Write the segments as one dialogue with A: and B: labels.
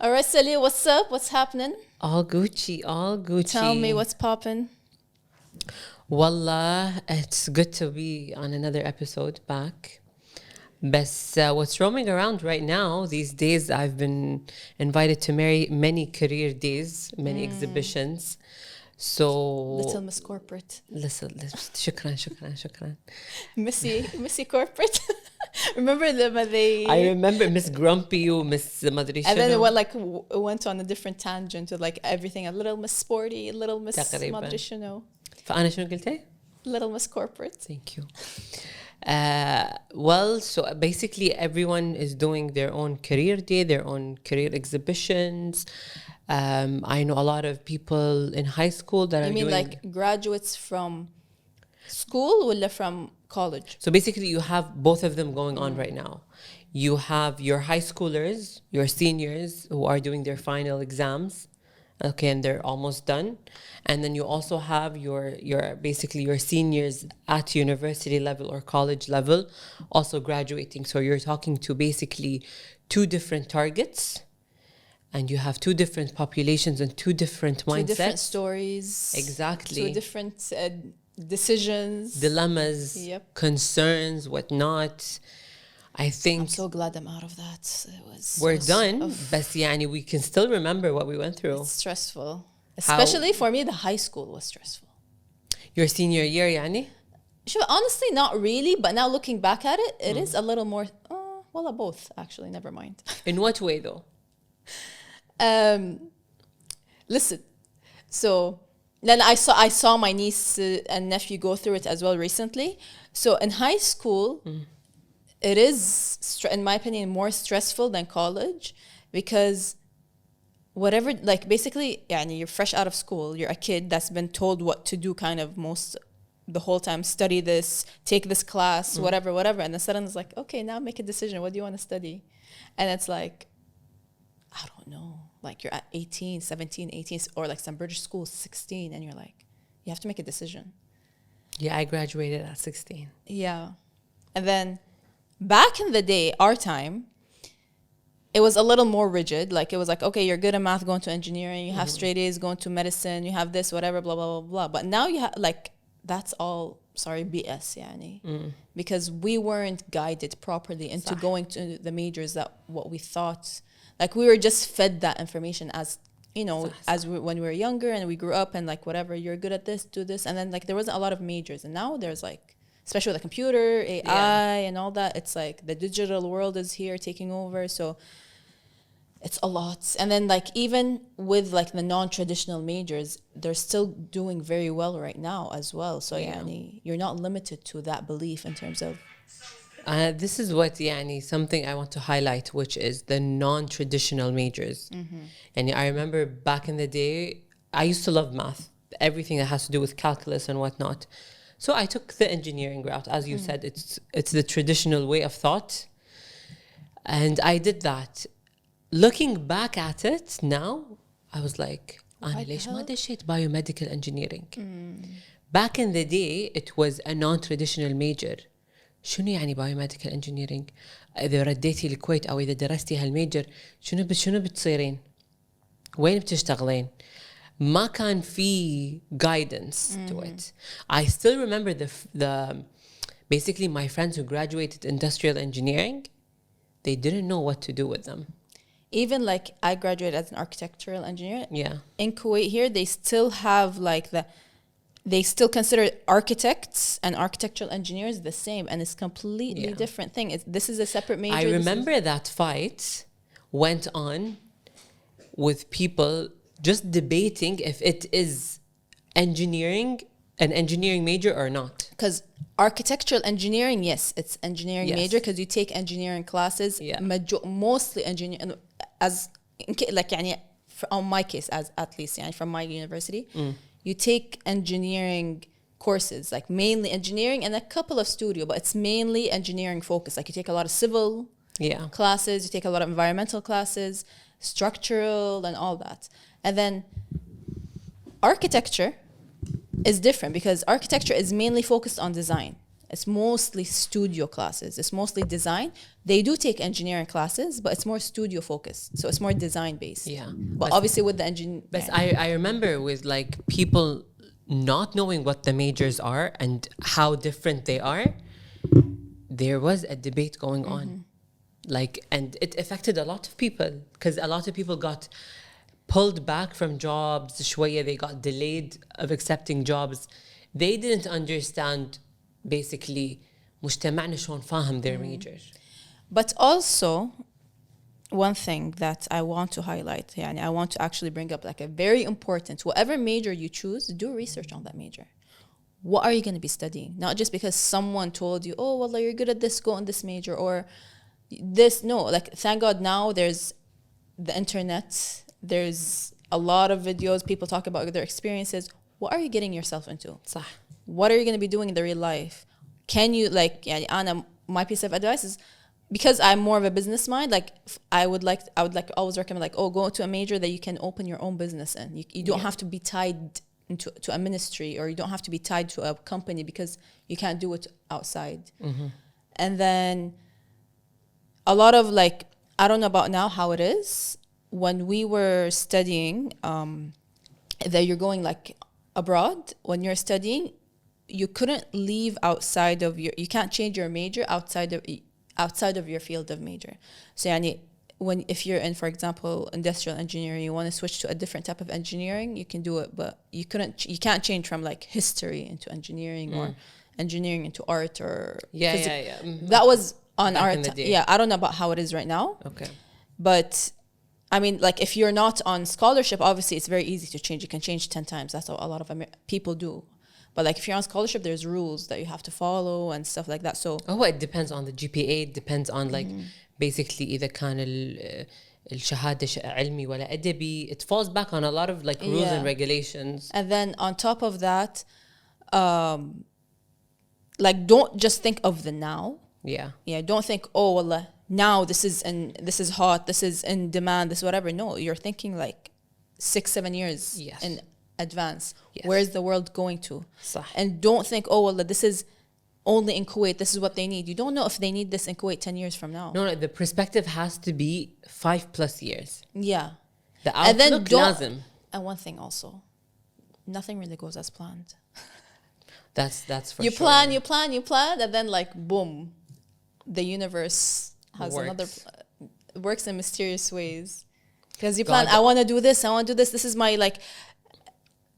A: All right, Saleel, what's up? What's happening?
B: All Gucci, all Gucci.
A: Tell me what's popping.
B: Wallah, it's good to be on another episode back. But what's roaming around right now, these days, I've been invited to many career days, many exhibitions. So
A: Little Miss Corporate.
B: listen, shukran.
A: Missy Corporate. Remember when they...
B: I remember Miss Grumpy or Miss Madri
A: And then
B: Shino.
A: it went on a different tangent to like everything. A Little Miss Sporty, Little Miss
B: تقريباً.
A: Madri Shino,
B: فأنا شنو قلتي؟
A: Little Miss Corporate.
B: Thank you. Well, so basically everyone is doing their own career day, their own career exhibitions. I know a lot of people in high school that
A: You
B: are
A: mean
B: doing...
A: like graduates from school or from college?
B: So basically you have both of them going on right now. You have your high schoolers, your seniors who are doing their final exams. Okay, and they're almost done. And then you also have your basically your seniors at university level or college level also graduating. So you're talking to basically two different targets, and you have two different populations and two different mindsets.
A: Two different stories.
B: Exactly.
A: Two different decisions.
B: Dilemmas,
A: Yep.
B: concerns, whatnot. I think
A: I'm so glad I'm out of that.
B: we're done,
A: Oof.
B: but yani, we can still remember what we went through.
A: It's stressful. Especially for me, the high school was stressful.
B: Your senior year, yani?
A: Sure, honestly, not really. But now looking back at it, it is a little more... well, both, actually. Never mind.
B: In what way, though?
A: Listen. So, then I saw my niece and nephew go through it as well recently. So, in high school... It is, in my opinion, more stressful than college because whatever, like basically, you're fresh out of school. You're a kid that's been told what to do kind of the whole time. Study this, take this class, whatever. And then suddenly it's like, okay, now make a decision. What do you want to study? And it's like, I don't know. Like you're at 18, 17, 18, or like some British schools, 16. And you're like, you have to make a decision.
B: Yeah, I graduated at 16.
A: Yeah. And then... back in the day, our time, it was a little more rigid. Like it was like, okay, you're good at math, going to engineering. You have straight A's, going to medicine. You have this, whatever, blah, blah, blah, blah. But now you have like, that's all, BS, yani. Because we weren't guided properly into going to the majors that what we thought. Like we were just fed that information as, when we were younger and we grew up and like, whatever, you're good at this, do this. And then like, there wasn't a lot of majors. And now there's like, especially with the computer, AI, and all that. It's like the digital world is here taking over. So it's a lot. And then like even with like the non-traditional majors, they're still doing very well right now as well. So you're not limited to that belief in terms of...
B: This is what something I want to highlight, which is the non-traditional majors. And I remember back in the day, I used to love math, everything that has to do with calculus and whatnot. So I took the engineering route. As you said, it's the traditional way of thought. And I did that. Looking back at it now, I was like, أنا ليش ما دشيت biomedical engineering? Back in the day, it was a non-traditional major. شنو يعني biomedical engineering؟ إذا رديتي الكويت أو إذا درستي هالميجر شنو بتصيرين؟ وين بتشتغلين؟ ما كان في guidance to it. I still remember the basically my friends who graduated industrial engineering, they didn't know what to do with them.
A: Even like I graduated as an architectural engineer.
B: Yeah.
A: In Kuwait here, they still have like they still consider architects and architectural engineers the same, and it's completely different thing. This is a separate major.
B: I remember that fight went on with people just debating if it is an engineering major or not.
A: Because architectural engineering, yes, it's engineering major because you take engineering classes, mostly engineering, as like on my case, as at least from my university, you take engineering courses, like mainly engineering and a couple of studio, but it's mainly engineering focused. Like you take a lot of civil classes, you take a lot of environmental classes, structural and all that. And then architecture is different because architecture is mainly focused on design. It's mostly studio classes. It's mostly design. They do take engineering classes, but it's more studio focused. So it's more design based.
B: Yeah.
A: But obviously with the engine.
B: But I remember with like people not knowing what the majors are and how different they are, there was a debate going on. Like, and it affected a lot of people because a lot of people got pulled back from jobs. شوية, they got delayed of accepting jobs. They didn't understand basically مجتمعنا شلون فاهم their major.
A: But also, one thing that I want to highlight, يعني I want to actually bring up like a very important, whatever major you choose, do research on that major. What are you going to be studying? Not just because someone told you, oh, well, you're good at this, go on this major, or this. No, like, thank God now there's the internet. There's a lot of videos. People talk about their experiences. What are you getting yourself into?
B: صح.
A: What are you going to be doing in the real life? Can you, like, يعني أنا, my piece of advice is, because I'm more of a business mind, like I would like always recommend, like, oh, go to a major that you can open your own business in. You don't have to be tied to a ministry, or you don't have to be tied to a company because you can't do it outside. And then a lot of, like, I don't know about now how it is. When we were studying, that you're going like abroad, when you're studying, you couldn't leave outside of you can't change your major outside of your field of major. So يعني, if you're in, for example, industrial engineering, you want to switch to a different type of engineering, you can do it, but you can't change from like history into engineering or engineering into art or That was on
B: Back
A: our
B: in the day.
A: yeah, I don't know about how it is right now.
B: Okay.
A: But I mean, like, if you're not on scholarship, obviously it's very easy to change. You can change 10 times. That's what a lot of people do. But like, if you're on scholarship, there's rules that you have to follow and stuff like that. So
B: it depends on the GPA. It depends on like basically إذا كان الشهادة علمي ولا أدبي. It falls back on a lot of like rules and regulations.
A: And then on top of that, like, don't just think of the now. Yeah, don't think, oh, wallah, now this is hot, this is in demand, this whatever. No, you're thinking like 6-7 years in advance. Where's the world going to?
B: صح.
A: And don't think, oh, well, this is only in Kuwait, this is what they need. You don't know if they need this in Kuwait 10 years from now.
B: No, the perspective has to be 5+ years.
A: Yeah.
B: The outlook
A: And then
B: لازم.
A: And one thing also, nothing really goes as planned.
B: That's for
A: you
B: sure.
A: You plan, and then, like, boom, the universe has works in mysterious ways. Because you plan, I want to do this, this is my, like,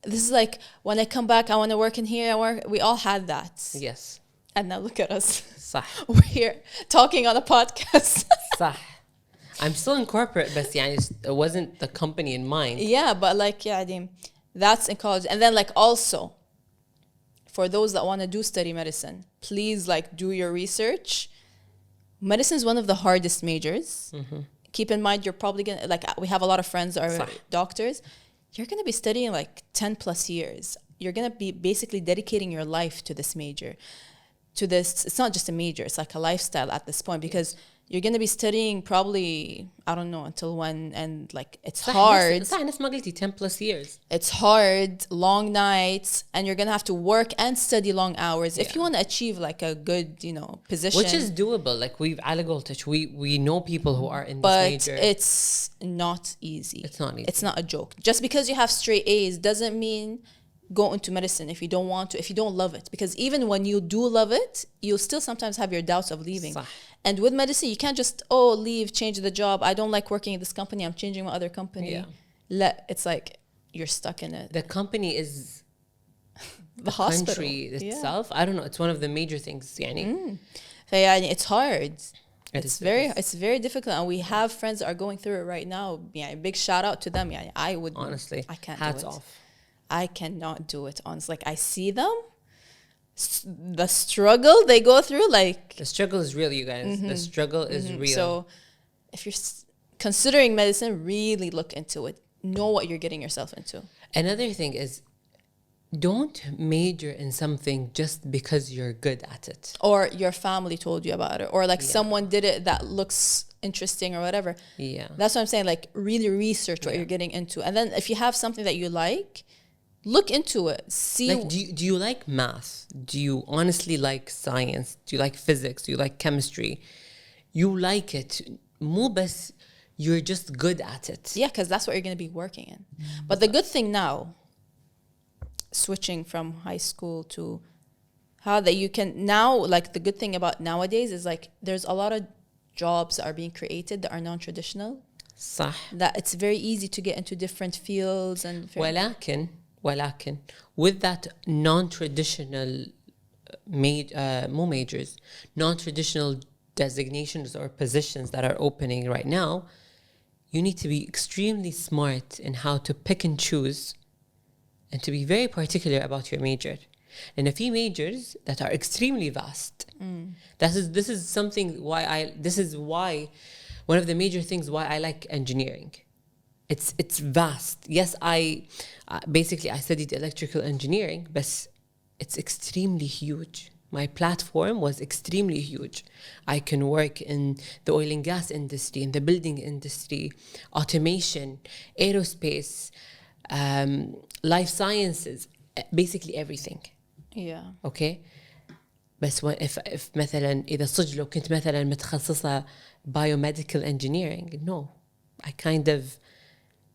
A: this is like, when I come back, I want to work in here, we all had that.
B: Yes.
A: And now look at us.
B: صح.
A: We're here talking on a podcast.
B: صح. I'm still in corporate, but يعني it wasn't the company in mind.
A: Yeah, but like, that's in college. And then, like, also, for those that want to study medicine, please, like, do your research. Medicine is one of the hardest majors. Keep in mind, you're probably going to, like, we have a lot of friends that are doctors. You're going to be studying like 10+ years. You're going to be basically dedicating your life to this major. It's not just a major, it's like a lifestyle at this point, because you're going to be studying probably, I don't know until when, and like, it's hard.
B: صح, نفس ما قلتي 10+ years.
A: It's hard, long nights, and you're going to have to work and study long hours if you want to achieve like a good, position.
B: Which is doable. Like, we know people who are in
A: but
B: this major.
A: it's not easy.
B: It's not easy.
A: It's not a joke. Just because you have straight A's doesn't mean go into medicine if you don't want to, if you don't love it. Because even when you do love it, you'll still sometimes have your doubts of leaving.
B: صح.
A: And with medicine, you can't just, leave, change the job. I don't like working in this company, I'm changing my other company. It's like you're stuck in it.
B: The company is
A: the hospital.
B: Country itself. I don't know. It's one of the major things. يعني.
A: It's hard. It's very difficult, and we have friends that are going through it right now. Big shout out to them.
B: Honestly,
A: I can't
B: hats
A: do it.
B: off.
A: I cannot do it. Honestly, like, I see them, the struggle they go through. Like,
B: the struggle is real, you guys. The struggle is real.
A: So, if you're considering medicine, really look into it. Know what you're getting yourself into.
B: Another thing is, don't major in something just because you're good at it,
A: or your family told you about it, or like someone did it that looks interesting or whatever. That's what I'm saying. Like, really research what you're getting into, and then if you have something that you like, look into it. See,
B: Like, do you like math? Do you honestly like science? Do you like physics? Do you like chemistry? You like it. Mo bas, you're just good at it.
A: yeah, because that's what you're going to be working in. But the good thing now, switching from high school to how that you can now, like the good thing about nowadays is like there's a lot of jobs that are being created that are non-traditional.
B: صح.
A: That it's very easy to get into different fields and
B: ولكن with that non-traditional majors, non-traditional designations or positions that are opening right now, you need to be extremely smart in how to pick and choose and to be very particular about your major. And a few majors that are extremely vast. This is something this is why one of the major things why I like engineering. It's vast. Yes, I basically I studied electrical engineering, but it's extremely huge. My platform was extremely huge. I can work in the oil and gas industry, in the building industry, automation, aerospace, life sciences, basically everything.
A: yeah.
B: Okay. بس if مثلا إذا صدق لو كنت مثلا متخصصة biomedical engineering, no, I kind of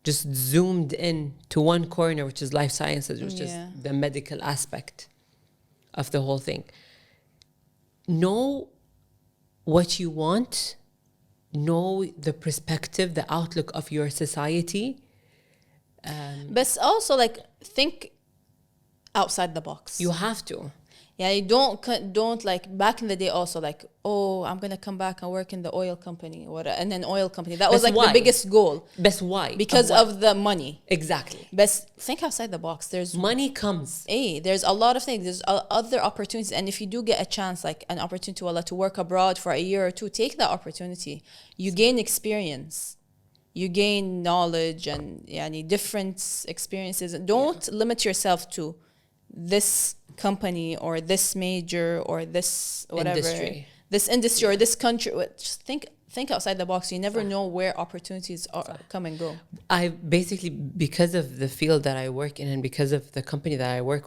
B: just zoomed in to one corner, which is life sciences, which is the medical aspect of the whole thing. Know what you want, know the perspective, the outlook of your society.
A: But also like think outside the box.
B: You have to.
A: Yeah, you don't like back in the day also like, oh, I'm gonna come back and work in the oil company or and then oil company. That was like the biggest goal.
B: But why?
A: Because of the money.
B: Exactly.
A: But think outside the box. There's
B: money comes.
A: There's a lot of things. There's other opportunities, and if you do get a chance, like an opportunity to work abroad for a year or two, take that opportunity. You gain experience. You gain knowledge and different experiences. Don't limit yourself to this company or this major or this whatever this industry or this country. Just think outside the box. You never know where opportunities come and go.
B: I basically, because of the field that I work in and because of the company that I work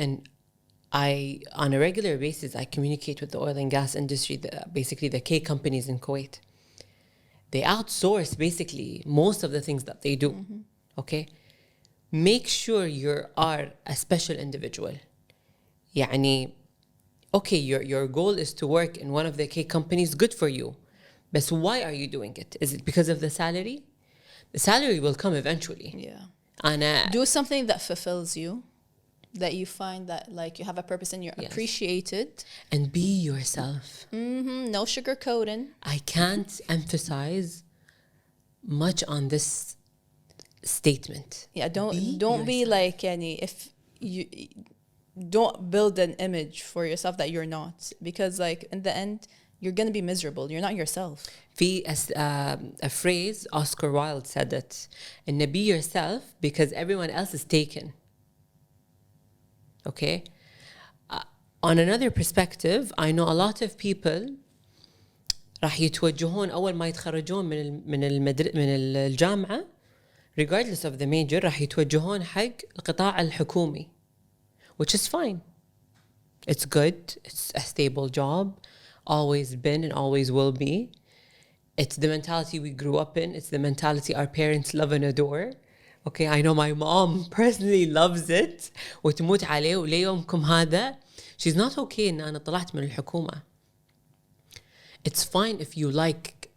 B: in, I on a regular basis I communicate with the oil and gas industry, basically the K companies in Kuwait. They outsource basically most of the things that they do. Okay. Make sure you are a special individual. يعني, okay, your goal is to work in one of the K companies, good for you. But why are you doing it? Is it because of the salary? The salary will come eventually.
A: Yeah.
B: And
A: do something that fulfills you, that you find that like you have a purpose and you're appreciated.
B: And be yourself.
A: No sugarcoating.
B: I can't emphasize much on this statement.
A: Yeah, don't be like if you don't build an image for yourself that you're not, because like in the end you're gonna be miserable. You're not yourself. في a phrase Oscar Wilde said it, and be yourself because everyone else is taken. Okay. On another perspective, I know a lot of people راح يتوجهون أول ما يتخرجون من الجامعة regardless of the major راح يتوجهون حق القطاع الحكومي, which is fine. It's good. It's a stable job. Always been and always will be. It's the mentality we grew up in. It's the mentality our parents love and adore. Okay, I know my mom personally loves it وتموت عليه وليومكم هذا. She's not okay إن أنا طلعت من الحكومة. It's fine if you like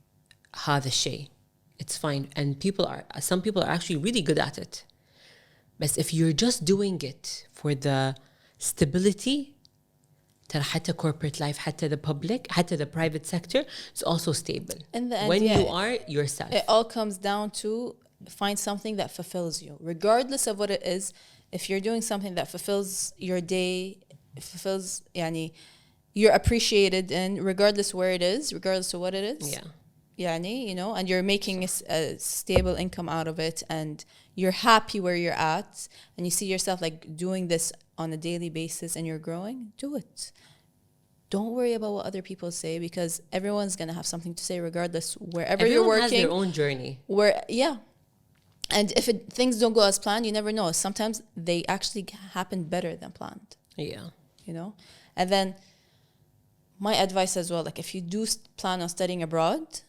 A: هذا الشيء. It's fine. And some people are actually really good at it. But if you're just doing it for the stability, ترى حتى corporate life, حتى the public, حتى the private sector, it's also stable. In the end,
B: when you are yourself. It
A: all comes down to find something that fulfills you. Regardless of what it is, if you're doing something that fulfills your day, fulfills, you're appreciated in, regardless where it is, regardless of what it is.
B: Yeah.
A: And you're making a stable income out of it, and you're happy where you're at, and you see yourself like doing this on a daily basis, and you're growing, do it. Don't worry about what other people say, because everyone's gonna have something to say regardless, wherever you're working.
B: Everyone has their own journey.
A: And if things don't go as planned, you never know. Sometimes they actually happen better than planned,
B: Yeah.
A: you know? And then my advice as well, like if you do plan on studying abroad,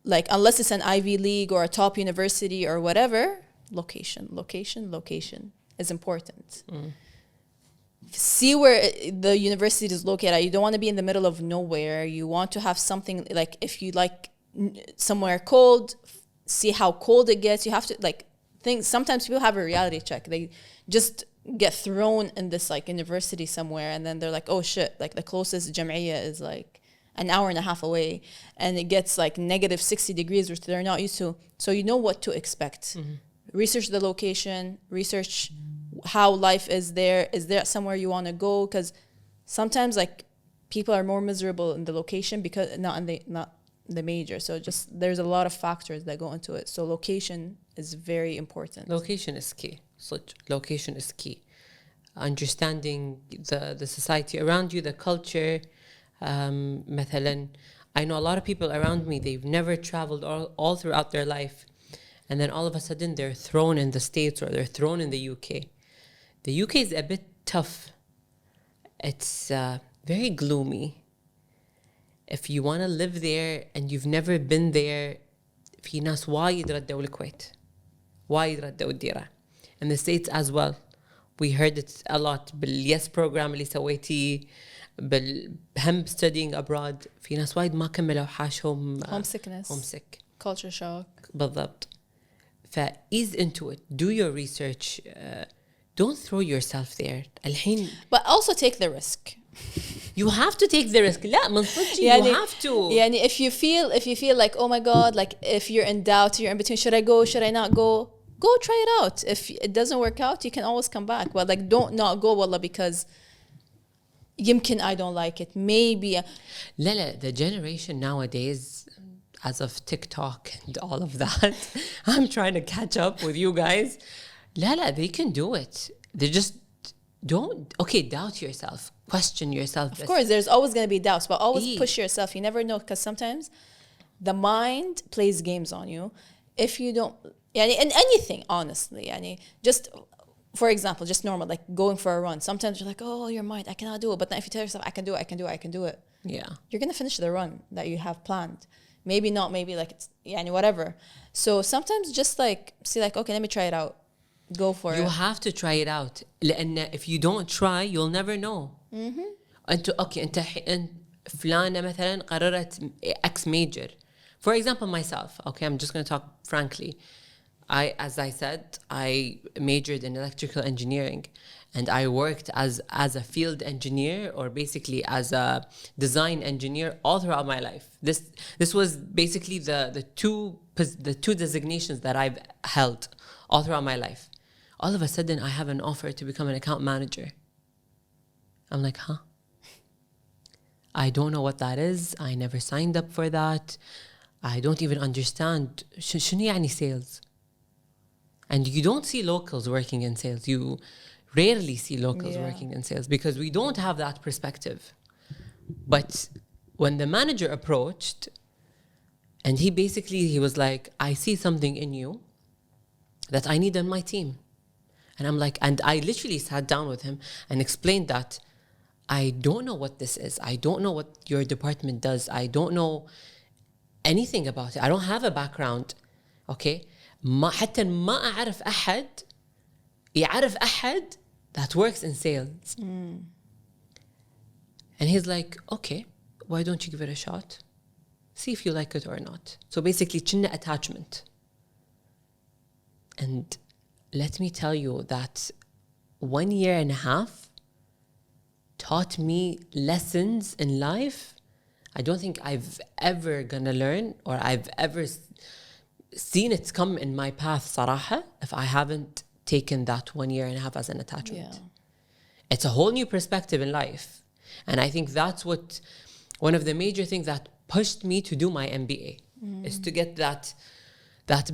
A: like unless it's an Ivy League or a top university or whatever, location is important. See where the university is located. You don't want to be in the middle of nowhere. You want to have something like, if you like somewhere cold, see how cold it gets. You have to like think. Sometimes people have a reality check. They just get thrown in this like university somewhere, and then they're like, oh shit, like the closest Jam'iyya is like an hour and a half away, and it gets like negative 60 degrees, which they're not used to. So you know what to expect. Research the location, research how life is there. Is there somewhere you want to go? Because sometimes like people are more miserable in the location because not the major. So just there's a lot of factors that go into it. So location is very important.
B: Location is key. So location is key. Understanding the society around you, the culture. مثلا, I know a lot of people around me, they've never traveled all throughout their life. And then all of a sudden they're thrown in the States or they're thrown in the UK. The UK is a bit tough. It's very gloomy. If you want to live there and you've never been there, في ناس وايد ردوا الكويت. وايد ردوا الديرة. And the States as well. We heard it a lot. باليس program اللي سويتيه. بالهم studying abroad. في ناس وايد ما كملوا حاشهم. Homesick.
A: Culture shock.
B: بالضبط. ease into it. Do your research. Don't throw yourself there. الحين.
A: But also take the risk.
B: You have to take the risk. لا من صدق you have to.
A: يعني if you feel like, oh my God, like if you're in doubt, you're in between, should I go, should I not go? Go try it out. If it doesn't work out, you can always come back. But like don't not go wallah because يمكن I don't like it. Maybe.
B: لا, the generation nowadays, as of TikTok and all of that, I'm trying to catch up with you guys. لا, they can do it. They just doubt yourself. Question yourself.
A: Of course, there's always going to be doubts, but always push yourself. You never know, because sometimes the mind plays games on you. If you don't, in anything, honestly, just, for example, just normal, like going for a run. Sometimes you're like, oh, your mind, I cannot do it. But then if you tell yourself, I can do it.
B: Yeah.
A: You're going to finish the run that you have planned. Maybe not, maybe like it's, whatever. So sometimes just like, see like, okay, let me try it out. Go for it.
B: You have to try it out. لأن if you don't try, you'll never know. أنت فلانة مثلا قررت X major. For example, myself. Okay, I'm just going to talk frankly. As I said, I majored in electrical engineering, and I worked as a field engineer, or basically as a design engineer, all throughout my life. This was basically the two designations that I've held all throughout my life. All of a sudden, I have an offer to become an account manager. I'm like, huh? I don't know what that is. I never signed up for that. I don't even understand. شنو يعني sales? And you don't see locals working in sales. You rarely see locals working in sales because we don't have that perspective. But when the manager approached, and he was like, I see something in you that I need on my team. And I'm like, and I literally sat down with him and explained that I don't know what this is. I don't know what your department does. I don't know anything about it. I don't have a background. Okay? حتى ما أعرف أحد يعرف أحد that works in sales. And he's like, okay, why don't you give it a shot? See if you like it or not. So basically, chinna attachment. And let me tell you that 1.5 years taught me lessons in life I don't think I've ever gonna learn, or I've ever seen it come in my path صراحة, if I haven't taken that 1.5 years as an attachment. Yeah. It's a whole new perspective in life. And I think that's one of the major things that pushed me to do my MBA, is to get that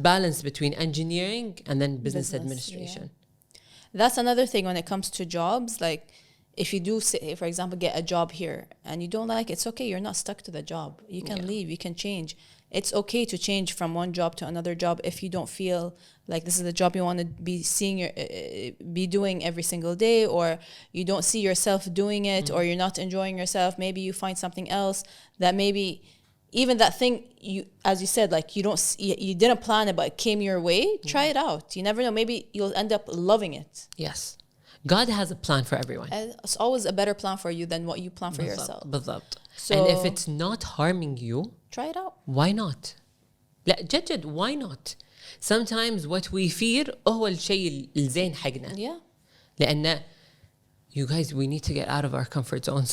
B: balance between engineering and then business administration.
A: Yeah. That's another thing when it comes to jobs. Like, if you do, say, for example, get a job here and you don't like it, it's okay. You're not stuck to the job. You can leave. You can change. it's okay to change from one job to another job if you don't feel like this is the job you want to be seeing be doing every single day, or you don't see yourself doing it, or you're not enjoying yourself. Maybe you find something else that maybe even that thing you, as you said, like you didn't plan it but it came your way. Try it out. You never know, maybe you'll end up loving it.
B: Yes, God has a plan for everyone.
A: And it's always a better plan for you than what you plan for yourself.
B: بالضبط.
A: So
B: And if it's not harming you,
A: try it out.
B: why not? لا جد why not? Sometimes what we fear هو الشيء الزين حقنا.
A: Yeah.
B: لأن you guys, we need to get out of our comfort zones.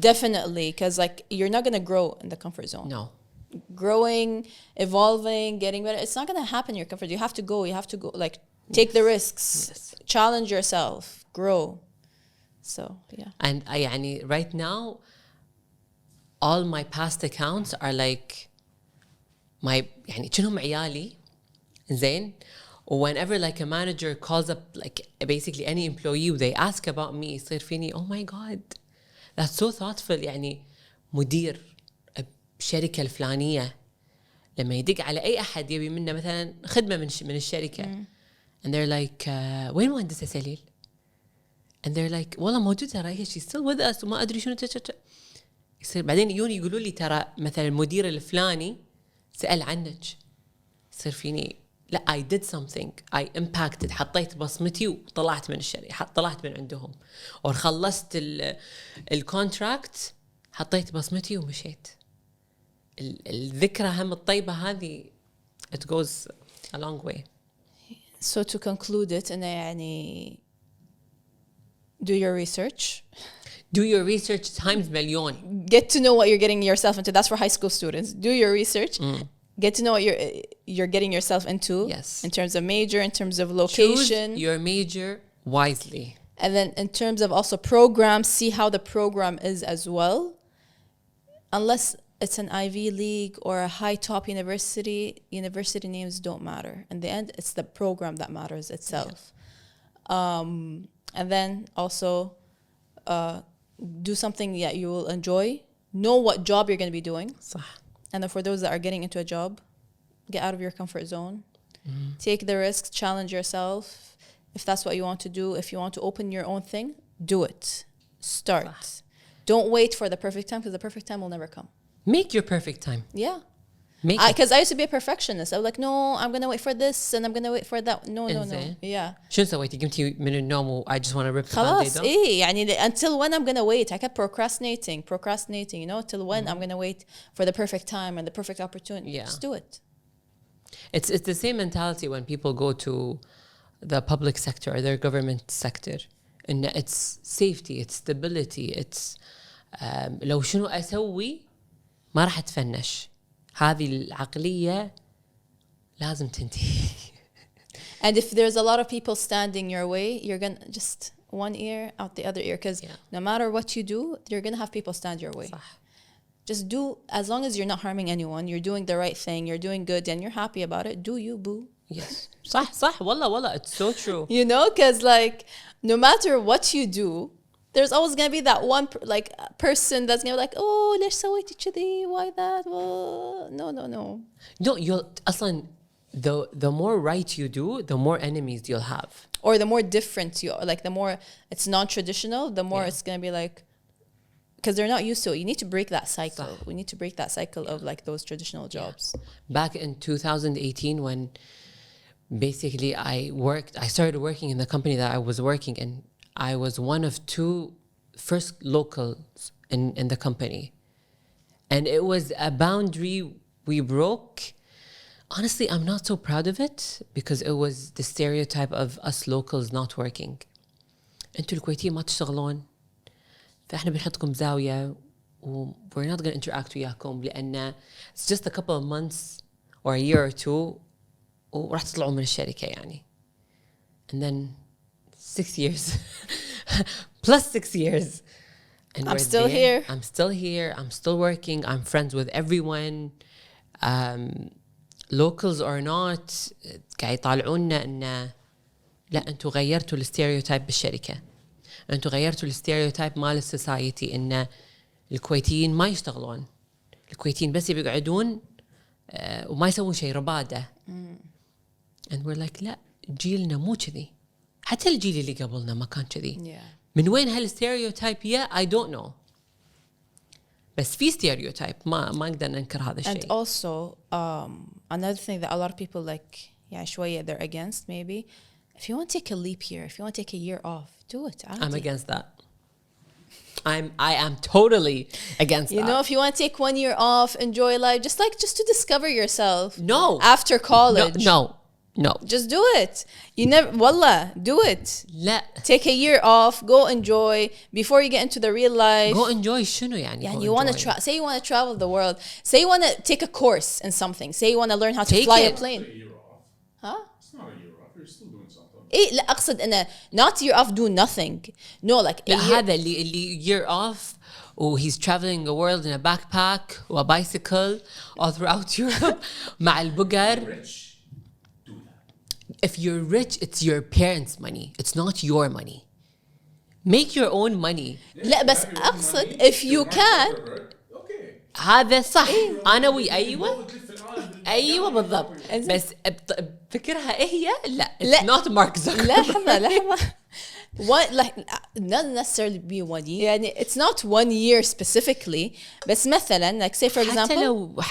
A: Definitely, because like you're not gonna grow in the comfort zone.
B: No.
A: Growing, evolving, getting better, it's not gonna happen in your comfort. You have to go, like take the risks, challenge yourself, grow. So yeah.
B: And يعني right now all my past accounts are like my يعني شنهم عيالي زين. Whenever like a manager calls up like basically any employee they ask about me يصير فيني oh my god that's so thoughtful. يعني مدير بشركة الفلانية لما يدق على أي أحد يبي منه مثلا خدمة من الشركة and they're like وين مهندسة سليل and they're like والله موجودة ترى هي she's still with us وما أدري شنو يصير بعدين يجوني يقولوا لي ترى مثلا المدير الفلاني سأل عنك. يصير فيني لا I did something I impacted حطيت بصمتي وطلعت من الشركة طلعت من عندهم وخلصت الكونتراكت حطيت بصمتي ومشيت. الذكرى هم الطيبة هذه it goes a long way.
A: So to conclude it إنه يعني do your research.
B: Do your research times مليون.
A: Get to know what you're getting yourself into. That's for high school students. Do your research. Get to know what you're getting yourself into.
B: Yes.
A: In terms of major, in terms of location.
B: Choose your major wisely.
A: And then in terms of also programs, see how the program is as well. Unless it's an Ivy League or a high top university names don't matter. In the end, it's the program that matters itself. And then also do something that you will enjoy. Know what job you're going to be doing.
B: صح.
A: And then for those that are getting into a job, get out of your comfort zone. Take the risks, challenge yourself. If that's what you want to do, if you want to open your own thing, do it. Start.
B: صح.
A: Don't wait for the perfect time, because the perfect time will never come.
B: Make your perfect time.
A: Yeah.
B: Because
A: I used to be a perfectionist. I was like, no, I'm going to wait for this and I'm going to wait for that. No. Yeah.
B: شو سويتي؟ قمتي من النوم و I just want to rip the
A: خلاص
B: band-aid off?
A: إيه يعني until when I'm going to wait. I kept procrastinating, you know, till when I'm going to wait for the perfect time and the perfect opportunity.
B: Yeah.
A: Just do it.
B: It's the same mentality when people go to the public sector or their government sector. And it's safety, it's stability, it's لو شنو أسوي ما راح أتفنش. هذه العقلية لازم تنتهي.
A: And if there's a lot of people standing your way, you're going to just one ear out the other ear, because no matter what you do, you're going to have people stand your way.
B: صح.
A: Just do, as long as you're not harming anyone, you're doing the right thing, you're doing good and you're happy about it, do you, boo.
B: Yes. صح والله it's so true.
A: You know, because like no matter what you do, there's always going to be that one person that's going to be like, oh, ليش سويتي كذي? Why that? Well, no.
B: No, you'll أصلاً the more right you do, the more enemies you'll have.
A: Or the more different you are, like the more it's non-traditional, the more it's going to be like, because they're not used to it. You need to break that cycle.
B: صح.
A: We need to break that cycle of like those traditional jobs.
B: Back in 2018 when basically I started working in the company that I was working in. I was one of two first locals in the company. And it was a boundary we broke. Honestly, I'm not so proud of it because it was the stereotype of us locals not working. انتوا الكويتيين ما تشتغلون فاحنا بنحطكم زاوية و we're not going to interact وياكم لأن it's just a couple of months or a year or two وراح تطلعوا من الشركة يعني. And then 6 years plus 6 years and
A: I'm still here.
B: I'm still here. I'm still working. I'm friends with everyone. Locals or not قاعد يطالعونا إن لا أنتوا غيرتوا الستيريوتايب بالشركة. أنتوا غيرتوا الستيريوتايب مال السوسايتي إن الكويتيين ما يشتغلون. الكويتيين بس يقعدون وما يسوون شيء ربادة. and we're like لا جيلنا مو كذي حتى الجيل اللي قبلنا ما كان كذي. من وين هالستيريوتايب I don't know بس في ستيريوتايب ما نقدر ننكر هذا الشيء.
A: And also another thing that a lot of people like شوية they're against maybe if you want to take a leap year, if you want to take a year off, do it. عادي.
B: I'm against that. I am totally against that.
A: You know, if you want to take 1 year off, enjoy life, just to discover yourself.
B: No.
A: After college.
B: No.
A: Just do it. You never, wallah, do it.
B: لا.
A: Take a year off, go enjoy before you get into the real life.
B: Go enjoy شنو يعني؟
A: Yeah, you want to say you want to travel the world. Say you want to take a course in something. Say you want to learn how to fly a plane.
C: A year off.
A: Huh?
C: It's not a year off. You're still doing something.
A: إيه لا أقصد إنه not year off do nothing. No, like a
B: لا
A: year.
B: هذا اللي year off و he's traveling the world in a backpack و a bicycle all throughout Europe مع البقر.
C: Rich, do that.
B: If you're rich, it's your parents' money. It's not your money. Make your own money.
A: لا بس أقصد if you can.
C: Okay.
B: هذا صح. أنا أيوة.
C: تلف العالم
B: أيوة بالضبط.
A: إنزين.
B: بس فكرها إيه هي؟ لا.
A: لا.
B: It's not Mark Zuckerberg.
A: لحظة what like not necessarily be 1 year يعني it's not 1 year specifically بس مثلا like say for example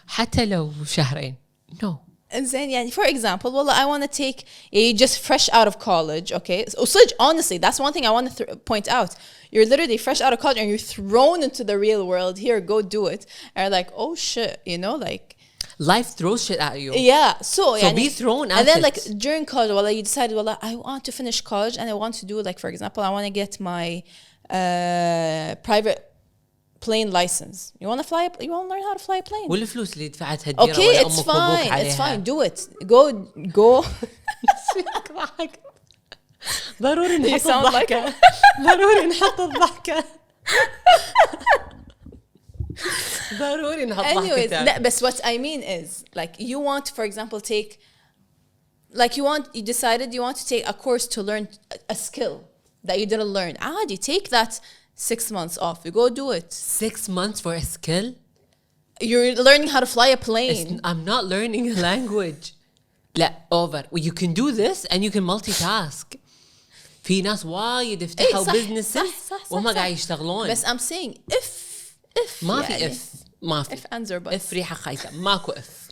B: حتى لو شهرين. No.
A: إنزين يعني for example والله I want to take you just fresh out of college okay so honestly that's one thing I want to point out you're literally fresh out of college and you're thrown into the real world here go do it and you're like oh shit you know like
B: Life throws shit at you.
A: yeah so
B: be thrown at
A: and then
B: it.
A: like during college well you decided well I want to finish college and I want to do like for example I want to get my private plane license you want to learn how to fly a plane
B: والفلوس اللي دفعتها الديرة
A: okay
B: ولا
A: it's
B: أمك وأبوك
A: fine
B: عليها.
A: it's fine do it go
B: ضروري نحط
A: sound like
B: الضحكة. ضروري نحط الضحكة. ضروري نحط
A: anyways
B: ضحكة.
A: لا بس what I mean is like you want to for example take like you decided you want to take a course to learn a skill that you didn't learn عادي take that 6 months off you go do it
B: 6 months for a skill?
A: you're learning how to fly a plane
B: I'm not learning a language. لا over. You can do this and you can multitask. في ناس وايد افتحوا businesses وهم قاعد يشتغلون.
A: بس I'm saying if
B: ما
A: يعني
B: في if ما في
A: if answer but
B: if ريحة خايسة ماكو if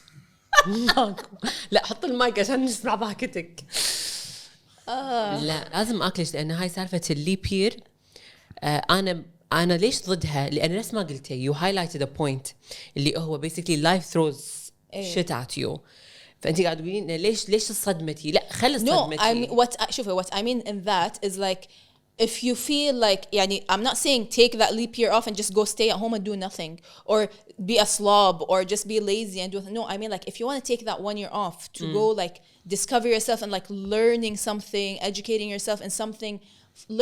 B: ماكو. لا حط المايك عشان نسمع ضحكتك. لا لازم اكلش لان هاي سالفة الليب يير انا ليش ضدها لان نفس ما قلتي you highlighted a point اللي هو basically life throws shit at you فانت قاعد تقولين ليش صدمتي لا خلي صدمتي.
A: No, I mean what I mean in that is like if you feel like يعني I'm not saying take that leap year off and just go stay at home and do nothing or be a slob or just be lazy and do nothing. No, I mean like if you want to take that 1 year off to go like discover yourself and like learning something, educating yourself in something,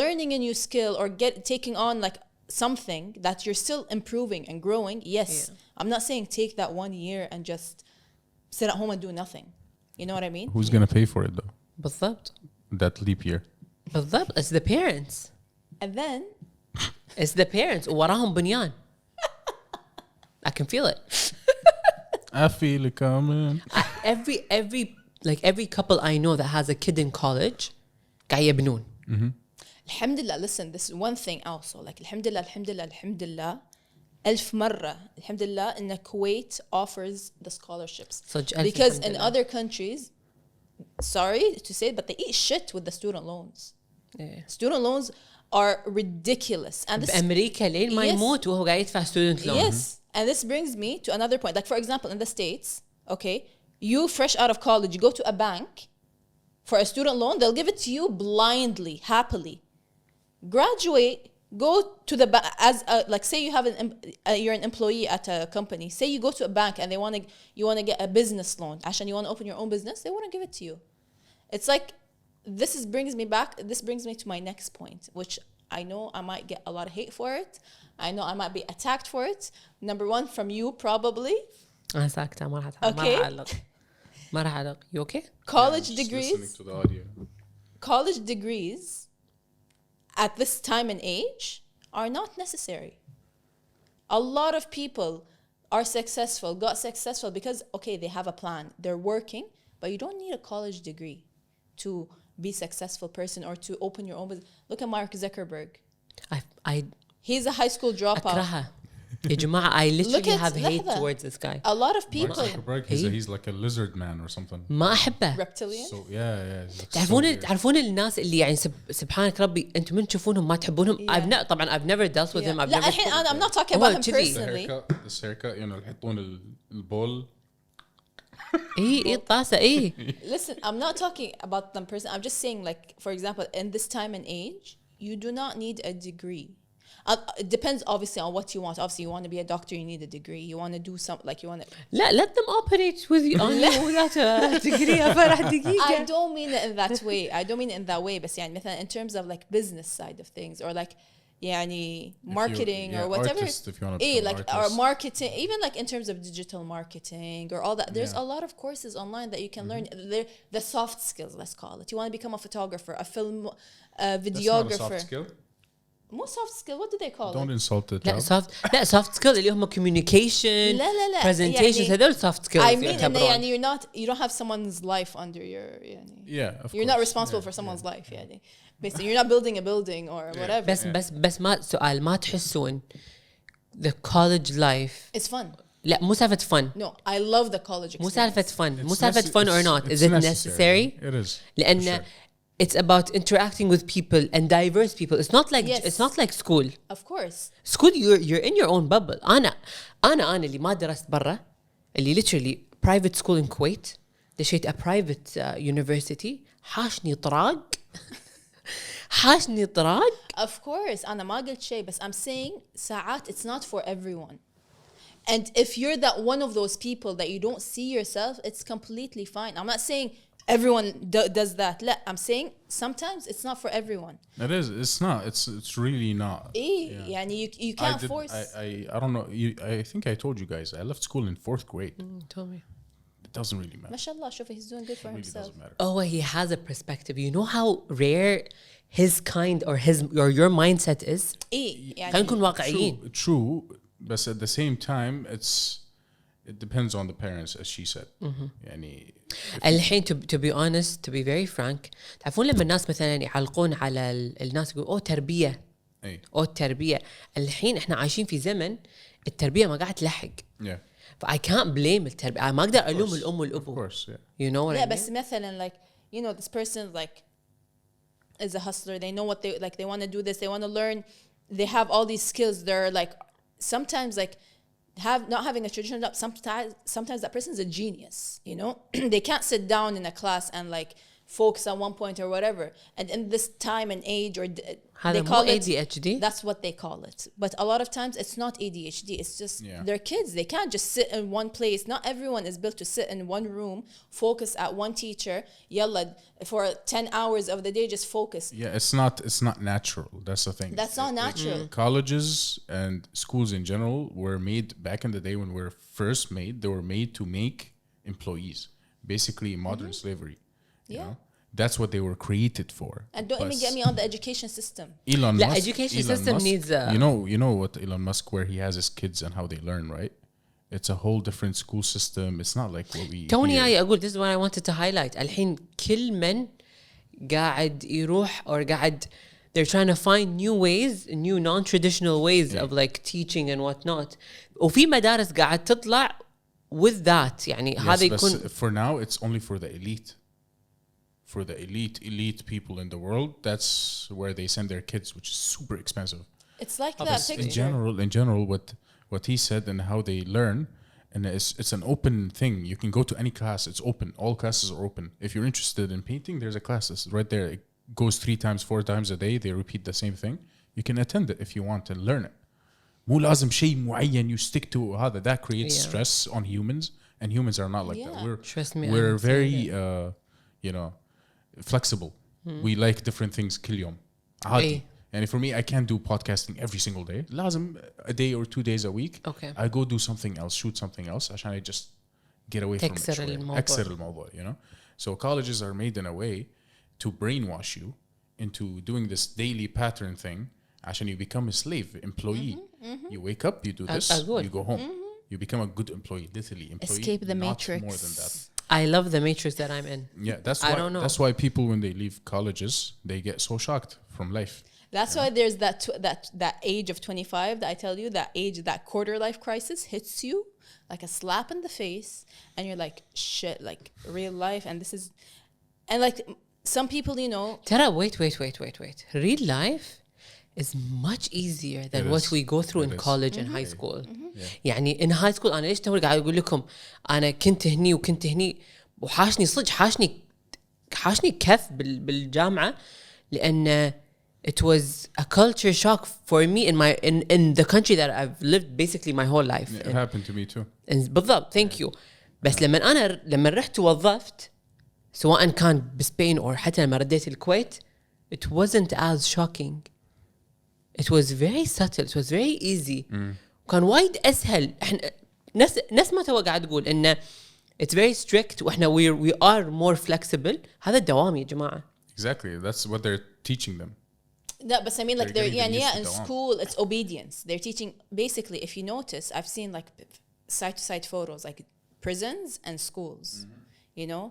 A: learning a new skill or taking on like something that you're still improving and growing. Yes, I'm not saying take that 1 year and just sit at home and do nothing. You know what I mean?
C: Who's gonna pay for it though?
B: بالضبط.
C: That leap year.
B: بالضبط. It's the parents.
A: And then
B: It's the parents وراهم بنيان. I can feel it.
C: I feel it coming.
B: Every couple I know that has a kid in college قاعد يبنون.
A: الحمد لله listen this is one thing also like الحمد لله ألف مرة الحمد لله إن Kuwait offers the scholarships because in other countries sorry to say it but they eat shit with the student loans. Student loans are ridiculous and this
B: بأمريكا لين ما يموت وهو قاعد يدفع student loan.
A: Yes and this brings me to another point like for example in the States okay you fresh out of college you go to a bank for a student loan they'll give it to you blindly happily graduate go to the bank as like say you have you're an employee at a company say you go to a bank and you want to get a business loan عشان you want to open your own business they wouldn't give it to you. It's like this brings me to my next point which I know I might get a lot of hate for it. I know I might be attacked for it. Number one from you probably.
B: أنا ساكتة ما راح ما راح أعلق. You okay?
A: College
C: Just
A: degrees.
C: listening to the audio.
A: College degrees at this time and age are not necessary. A lot of people are successful, got successful because, okay, they have a plan, they're working, but you don't need a college degree to be a successful person or to open your own business. Look at Mark Zuckerberg.
B: I
A: He's a high school dropout.
B: أكرهها. يا جماعة, I
A: Look
B: literally
A: at
B: have hate
A: لحظة.
B: towards this guy.
A: A lot of
C: Mark
A: people,
C: Zuckerberg, he's like a lizard man or something.
B: ما أحبه.
A: reptilian.
C: So yeah. He looks so
B: تعرفون
C: weird.
B: تعرفون الناس اللي يعني سبحانك ربي انتم من تشوفونهم ما تحبونهم. طبعا I've never dealt with him. I've
A: لا
B: never
A: الحين I'm not talking
B: هو
A: about him
B: كذي.
C: The
A: personally.
C: haircut, this haircut, you know, يحطون البول.
B: اي طاسة اي.
A: Listen, I'm not talking about them person. I'm just saying, like, for example, in this time and age, you do not need a degree. It depends obviously on what you want. Obviously, you want to be a doctor, you need a degree. You want to do something like you want to.
B: لا, let them operate with you on you without a degree. فرح
A: I
B: دقيقة.
A: don't mean it in that way. I don't mean it in that way. بس يعني مثلا in terms of like business side of things or like يعني marketing or whatever.
C: Artist, if you want to
A: Eh,
C: become
A: like
C: an
A: or
C: artist.
A: marketing, even like in terms of digital marketing or all that. There's a lot of courses online that you can learn. The soft skills, let's call it. You want to become a photographer, a film, a
C: That's not a
A: videographer.
C: soft skill.
A: More soft skill. What do they call
C: Don't
A: it?
C: insult the
B: لا
C: job.
B: soft skill اللي هم communication,
A: لا
B: presentations,
A: يعني
B: هذول soft skills.
A: I mean
B: يعتبرون.
A: يعني you don't have someone's life under your يعني.
C: Yeah, of
A: You're not
C: course.
A: responsible for someone's life يعني. Basically, you're not building a building or whatever.
B: بس ما سؤال ما تحسون the college life.
A: It's fun.
B: لا مو سالفة fun.
A: No, I love the college
B: مو
A: experience.
B: سالفة fun. مو
C: It's
B: سالفة fun or not. Is it necessary?
C: It is.
B: لأن
C: For sure.
B: it's about interacting with people and diverse people. It's not like
A: Yes.
B: it's not like school.
A: Of course.
B: School you're in your own bubble. أنا اللي ما درست برا اللي literally private school in Kuwait دشيت a private university حاشني طراق.
A: Of course. أنا ما قلت شيء بس I'm saying ساعات it's not for everyone. And if you're that one of those people that you don't see yourself, it's completely fine. I'm not saying everyone does that. لا, I'm saying sometimes it's not for everyone.
C: It is. It's not. It's really not.
A: إيه يعني you can't force.
C: I don't know. I think I told you guys. I left school in 4th grade.
B: Tell me.
C: It doesn't really matter.
A: ما شاء الله شوفي he's doing good for
C: It really
A: himself.
C: doesn't matter.
B: Oh, he has a perspective. You know how rare his kind or your mindset is.
A: إيه
B: خلينا
A: يعني
B: نكون واقعيين.
C: True, but at the same time, it depends on the parents, as she said. يعني
B: الحين to be honest, to be very frank, تعرفون لما الناس مثلا يعلقون على الناس يقول أو تربية
C: أي.
B: أو التربية. الحين إحنا عايشين في زمن التربية ما قاعد تلحق.
C: Yeah.
B: I can't blame التربية. ما أقدر ألوم
C: course.
B: الأم
C: Of
B: والأبو.
C: course, yeah.
B: You know what
A: yeah
B: I
A: بس
B: mean?
A: مثلا like you know this person like is a hustler. They know what they like. They want to do this. They want to learn. They have all these skills. They're like sometimes like not having a traditional job. Sometimes that person is a genius. You know, they can't sit down in a class and like focus on one point or whatever. And in this time and age, or
B: هذا
A: they
B: مو
A: call it
B: ADHD.
A: That's what they call it. But a lot of times it's not ADHD. It's just they're kids. They can't just sit in one place. Not everyone is built to sit in one room, focus at one teacher. Yalla, for 10 hours of the day, just focus.
C: Yeah, it's not natural. That's the thing.
A: That's not natural.
C: Colleges and schools in general were made back in the day when we were first made. They were made to make employees, basically modern slavery. You know? That's what they were created for.
A: And don't even get me on the education system.
C: Elon
B: The
C: Musk,
B: education
C: Elon
B: system
C: Musk,
B: needs a...
C: you know what Elon Musk, where he has his kids and how they learn, right? It's a whole different school system. It's not like what we
B: توني
C: hear.
B: جاي أقول this is what I wanted to highlight. الحين كل من قاعد يروح or قاعد they're trying to find new ways, new non-traditional ways of like teaching and whatnot. وفي مدارس قاعد تطلع with that. يعني هذا
C: Yes,
B: يكون
C: but for now it's only for the elite. For the elite people in the world, that's where they send their kids, which is super expensive.
A: It's like that
C: In
A: picture.
C: general, what he said and how they learn, and it's an open thing. You can go to any class. It's open. All classes are open. If you're interested in painting, there's a class that's right there. It goes 3 times, 4 times a day. They repeat the same thing. You can attend it if you want and learn it. مو لازم شيء معين you stick to هذا. That creates stress on humans, and humans are not like that.
B: Trust me,
C: We're
B: I'm
C: very you know, flexible. We like different things كل يوم. عادي. And for me, I can't do podcasting every single day. لازم a day or 2 days a week.
B: Okay.
C: I go do something else, shoot something else عشان I just get away from it.
B: تكسر
C: شوية.
B: الموضوع.
C: أكسر الموضوع, you know? So colleges are made in a way to brainwash you into doing this daily pattern thing عشان you become a slave, employee. You wake up, you do this,
B: أقول.
C: you go home. you become a good employee. Literally, employee.
A: Escape the
C: not
A: matrix.
C: More than that.
B: I love the matrix that I'm in.
C: Yeah, that's
B: I
C: why.
B: don't know.
C: That's why people, when they leave colleges, they get so shocked from life.
A: That's why there's that age of 25 that I tell you, that age, that quarter life crisis hits you like a slap in the face, and you're like, shit, like real life, and this is, and like some people, you know.
B: Tara, wait. Real life is much easier than
C: It
B: what
C: is.
B: we go through in
C: It is.
B: college and high school.
C: Yeah.
B: يعني in high school أنا ليش تو قاعد أقول لكم أنا كنت هني وكنت هني وحاشني صدق حاشني كث بالجامعة لأن it was a culture shock for me in the country that I've lived basically my whole life.
C: It happened to me too.
B: بالضبط thank you. بس لما رحت ووظفت سواء كان بسبين أو حتى لما رديت الكويت, it wasn't as shocking. It was very subtle. It was very easy. كان وايد أسهل. إحنا ناس ما تو قاعد تقول إنه it's very strict وإحنا we are more flexible. هذا الدوام يا جماعة.
C: Exactly. That's what they're teaching them.
A: No, but I mean, like
C: They're
A: they're
C: getting
A: yeah,
C: them
A: in
C: used to
A: school it's obedience. They're teaching basically. If you notice, I've seen like side to side photos, like prisons and schools. You know,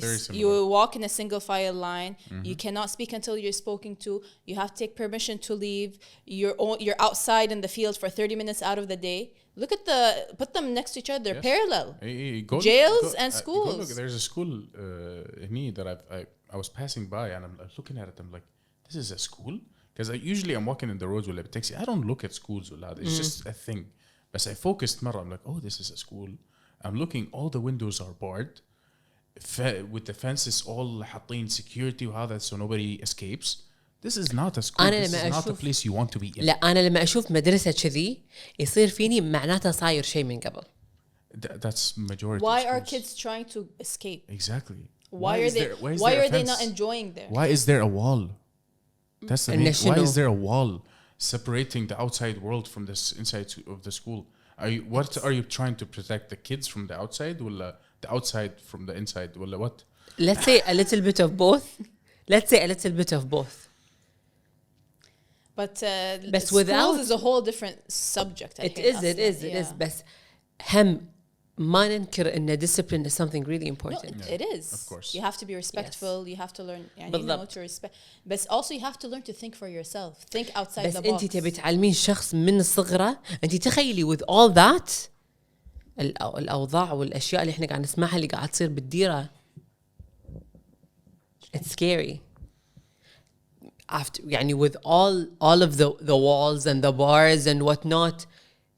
C: Very similar.
A: you walk in a single file line. You cannot speak until you're spoken to. You have to take permission to leave. You're outside in the field for 30 minutes out of the day. Look at put them next to each other. They're parallel. Jails and schools.
C: Go look, there's a school in me that I was passing by, and I'm looking at it. I'm like, this is a school? Because usually I'm walking in the roads with a taxi. I don't look at schools a lot. It's just a thing. But I focused مرة. I'm like, oh, this is a school. I'm looking, all the windows are barred. With the fences all حاطين security وهذا so nobody escapes. This is not a school. This is not a place you want to be in.
B: لا أنا لما أشوف مدرسة كذي يصير فيني معناته صاير شيء من قبل.
C: That's majority.
A: Why
C: of
A: are
C: schools.
A: kids trying to escape?
C: Exactly.
A: Why are they not enjoying there?
C: Why is there a wall? That's the main. Why is there a wall separating the outside world from this inside of the school? What are you trying to protect the kids from the outside, or the outside from the inside, or what?
B: Let's say a little bit of both. Let's say a little bit of both.
A: But
B: بس
A: schools
B: without
A: is a whole different subject.
B: it is بس هم ما ننكر إن discipline is something really
A: No,
B: important.
A: it is.
C: Of course.
A: You have to be respectful. You have to learn. You know,
B: بالضبط.
A: to respect. But also you have to learn to think for yourself. Think outside
B: بس
A: the box.
B: أنت تبي تعلمين شخص من الصغرى أنت تخيلي with all that الأوضاع والأشياء اللي إحنا قاعد نسمعها اللي قاعد تصير بالديرة. It's scary. After يعني with all of the walls and the bars and whatnot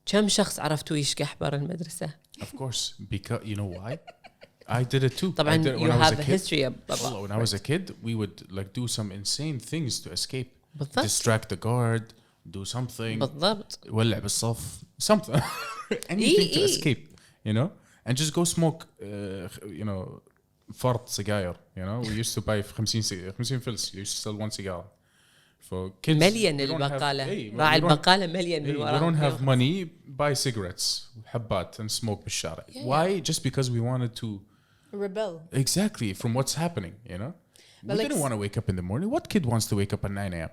B: كم شخص عرفتوا يشكح برا المدرسة؟
C: Of course, because you know why? I did it too.
B: طبعا
C: I did it
B: you
C: when I was
B: have a
C: kid.
B: history of
C: Well, when I was a kid, we would like do some insane things to escape.
B: بالضبط.
C: Distract the guard, do something.
B: بالضبط.
C: ولع بالصف, something. Anything to escape, you know? And just go smoke, you know, فرط cigar, you know? We used to buy 50 fils. You used to sell one cigar. For kids,
B: مليان
C: we don't have-
B: البقالة
C: Hey,
B: راعي
C: we don't-
B: البقالة مليان من
C: Hey, we
B: وراء.
C: don't have money, buy cigarettes, حبات, and smoke بالشارع. Why? Just because we wanted to...
A: Rebel.
C: Exactly, from what's happening, you know?
A: But
C: We
A: like
C: didn't want to wake up in the morning. What kid wants to wake up at 9 a.m.?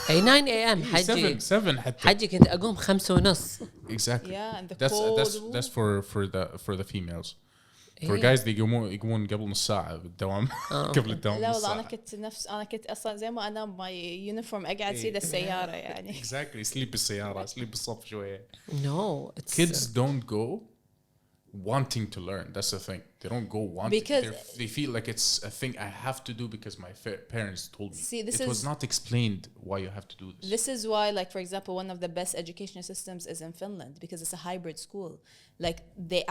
B: أي 9 a.m. حجي
C: 7 حتى.
B: حجي كنت أقوم 5:30.
C: Exactly.
A: Yeah, and the
C: That's
A: cold.
C: that's for the females. For
B: إيه.
C: guys they يقومون قبل نص ساعة بالدوام. قبل الدوام
A: لا
C: نص
A: والله أنا
C: ساعة.
A: كنت أصلا زي ما أنام my uniform أقعد سيد السيارة يعني.
C: Exactly. Sleep بالسيارة, sleep بالصف شوية.
B: No, it's
C: Kids don't go wanting to learn. That's the thing. They don't go wanting.
A: Because
C: they feel like it's a thing I have to do because my parents told me.
A: See, this
C: it was
A: is-
C: not explained why you have to do this.
A: This is why, like, for example, one of the best educational systems is in Finland because it's a hybrid school. Like, they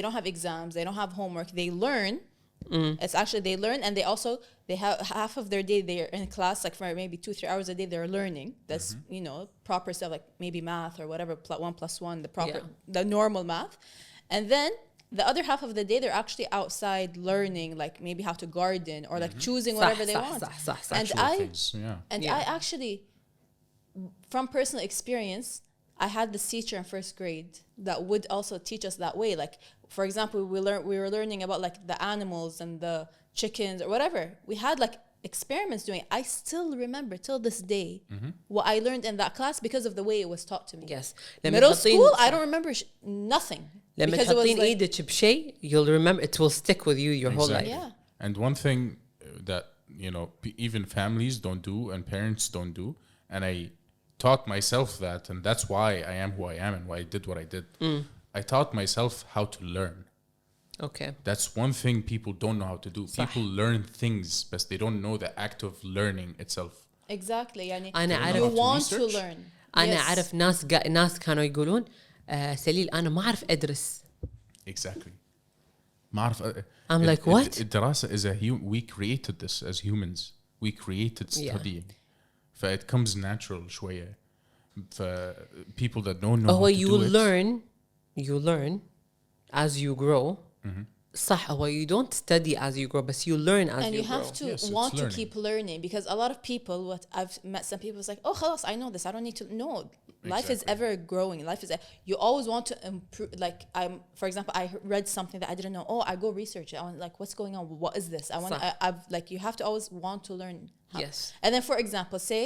A: don't have exams, they don't have homework, they learn. It's actually, they learn, and they have half of their day they're in class, like for maybe 2-3 hours a day, they're learning. That's, you know, proper stuff, like maybe math or whatever, 1+1, the normal math. And then the other half of the day, they're actually outside learning, like maybe how to garden or like choosing whatever they want.
B: صح.
A: And
C: Actual things, yeah.
A: I actually, from personal experience, I had this teacher in first grade that would also teach us that way. Like, for example, we were learning about like the animals and the chickens or whatever. We had like experiments doing. I still remember till this day what I learned in that class because of the way it was taught to me.
B: Yes.
A: Middle school, I don't remember nothing.
B: لما
A: Because it was
B: تحطين
A: like,
B: ايدك بشيء, you'll remember, it will stick with you your whole life.
A: yeah.
C: And one thing that, you know, even families don't do and parents don't do, and I taught myself that, and that's why I am who I am and why I did what I did. I taught myself how to learn.
B: Okay.
C: That's one thing people don't know how to do. People learn things, but they don't know the act of learning itself.
A: Exactly. يعني
B: أنا
A: you
B: أعرف
A: want to
C: research.
A: learn.
B: أنا
A: Yes.
B: أعرف ناس كانوا يقولون سليل أنا ما أعرف أدرس.
C: Exactly. ما أعرف.
B: I'm like, what?
C: الدراسة is we created this as humans. We created studying. It comes natural شوية. People that don't know how to
B: you
C: do it.
B: you learn as you grow. صح, you don't study as you grow, but you learn as
A: And
B: you
A: you
B: grow.
A: have to
C: Yes, it's
A: want to
C: learning.
A: keep learning, because a lot of people, what I've met some people, it's like, oh, خلاص, I know this, I don't need to. No, life is
C: Exactly.
A: ever growing. Life is, you always want to improve. Like, for example, I read something that I didn't know. Oh, I go research it. I want, like, what's going on? What is this? I want.
B: صح.
A: I've like, you have to always want to learn.
B: Yes.
A: And then, for example, say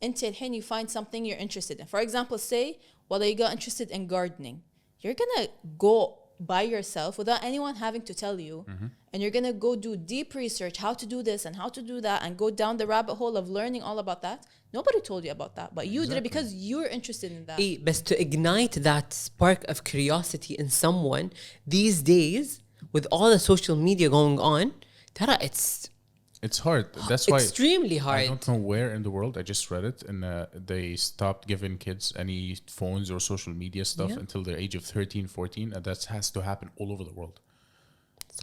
A: until you find something you're interested in. For example, say, well, you got interested in gardening. You're gonna go by yourself without anyone having to tell you, and you're gonna go do deep research how to do this and how to do that, and go down the rabbit hole of learning all about that. Nobody told you about that, but you did it because you're interested in that.
B: But to ignite that spark of curiosity in someone these days, with all the social media going on, ترى
C: It's hard. That's why
B: extremely
C: I
B: hard.
C: don't know where in the world. I just read it, and they stopped giving kids any phones or social media stuff until the age of 13, 14, and that has to happen all over the world.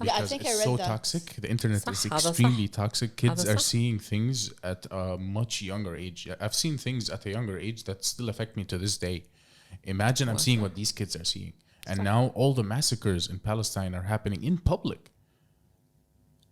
A: Yeah, I
C: Because
A: think I
C: it's
A: read
C: so
A: that.
C: toxic. The internet
B: صح,
C: is
B: هذا صح.
C: extremely toxic. Kids
B: هذا
C: are
B: صح.
C: seeing things at a much younger age. I've seen things at a younger age that still affect me to this day. Imagine I'm seeing what these kids are seeing. And now all the massacres in Palestine are happening in public.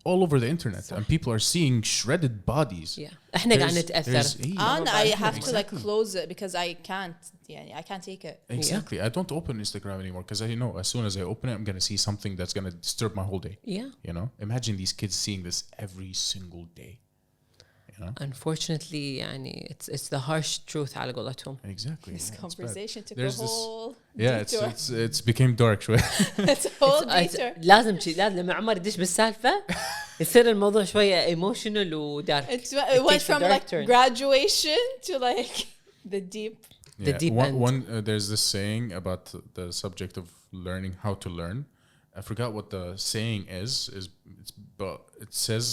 C: All over the internet. And people are seeing shredded bodies.
B: Yeah. احنا قاعد
C: There's-
B: نتأثر.
C: there's-
A: And I have to like close it because I can't. Yeah, I can't take it.
C: Exactly. I don't open Instagram anymore because I know as soon as I open it, I'm going to see something that's going to disturb my whole day.
B: Yeah.
C: You know, imagine these kids seeing this every single day. You know,
B: Unfortunately, يعني it's the harsh truth على قولتهم.
C: exactly.
A: This
C: yeah, it's bad.
A: conversation took
C: There's
A: a
C: this-
A: whole
C: Yeah,
A: detour.
C: it's became dark. شوية.
A: It's a whole detour.
B: لازم لما عمر يدش بالسالفة يصير الموضوع شوية emotional ودارك.
A: It went
B: takes a
A: from
B: dark
A: like
B: turn.
A: graduation to like the deep.
B: The deep end.
C: There's this saying about the subject of learning how to learn. I forgot what the saying is but it says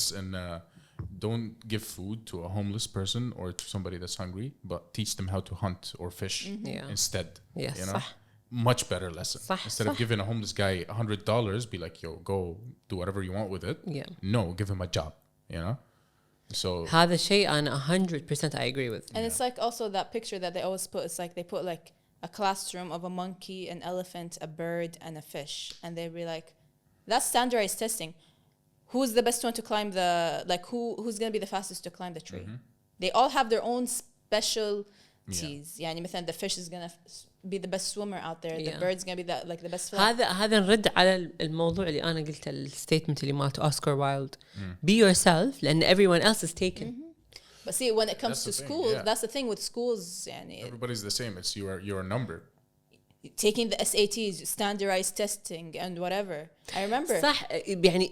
C: don't give food to a homeless person or to somebody that's hungry, but teach them how to hunt or fish
B: Yeah.
C: instead.
B: Yes,
C: you know,
B: صح.
C: much better lesson.
B: صح,
C: Instead of
B: صح.
C: giving a homeless guy $100, be like, yo, go do whatever you want with it.
B: Yeah.
C: No, give him a job. You know, so
B: هذا الشيء أنا 100% I agree with.
A: And it's like also that picture that they always put. It's like they put like a classroom of a monkey, an elephant, a bird, and a fish, and they'd be like, that's standardized testing. Who's the best one to climb who's gonna be the fastest to climb the tree? They all have their own specialties. يعني مثلا the fish is gonna be the best swimmer out there. The
B: Yeah.
A: bird's gonna be the best fly.
B: هذا نرد على الموضوع اللي أنا قلته الستيتمنت اللي مالته أوسكار وايلد. Be yourself لأن everyone else is taken.
A: But see, when it comes
C: That's
A: to
C: the thing,
A: school,
C: yeah.
A: that's the thing with schools. يعني
C: everybody's the same. It's your number.
A: taking the SATs, standardized testing, and whatever. I remember.
B: صح يعني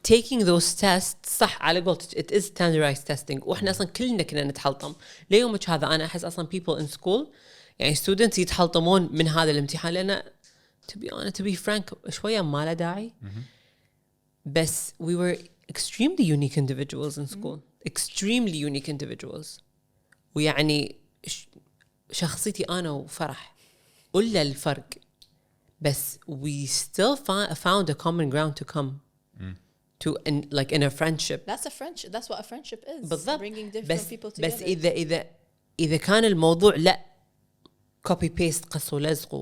B: taking those tests صح على قولتك it is standardized testing وإحنا أصلا كلنا كنا نتحلطم ليومك هذا. أنا أحس أصلا people in school يعني students يتحلطمون من هذا الامتحان لأن to be frank شوية ما له داعي. بس we were extremely unique individuals in school. Extremely unique individuals. ويعني شخصيتي أنا وفرح ولا الفرق. بس we still found a common ground to come to in a friendship.
A: That's a friendship. That's what a friendship is.
B: بالضبط.
A: Bringing different
B: بس
A: people together.
B: بس إذا كان الموضوع لا copy paste قص ولزق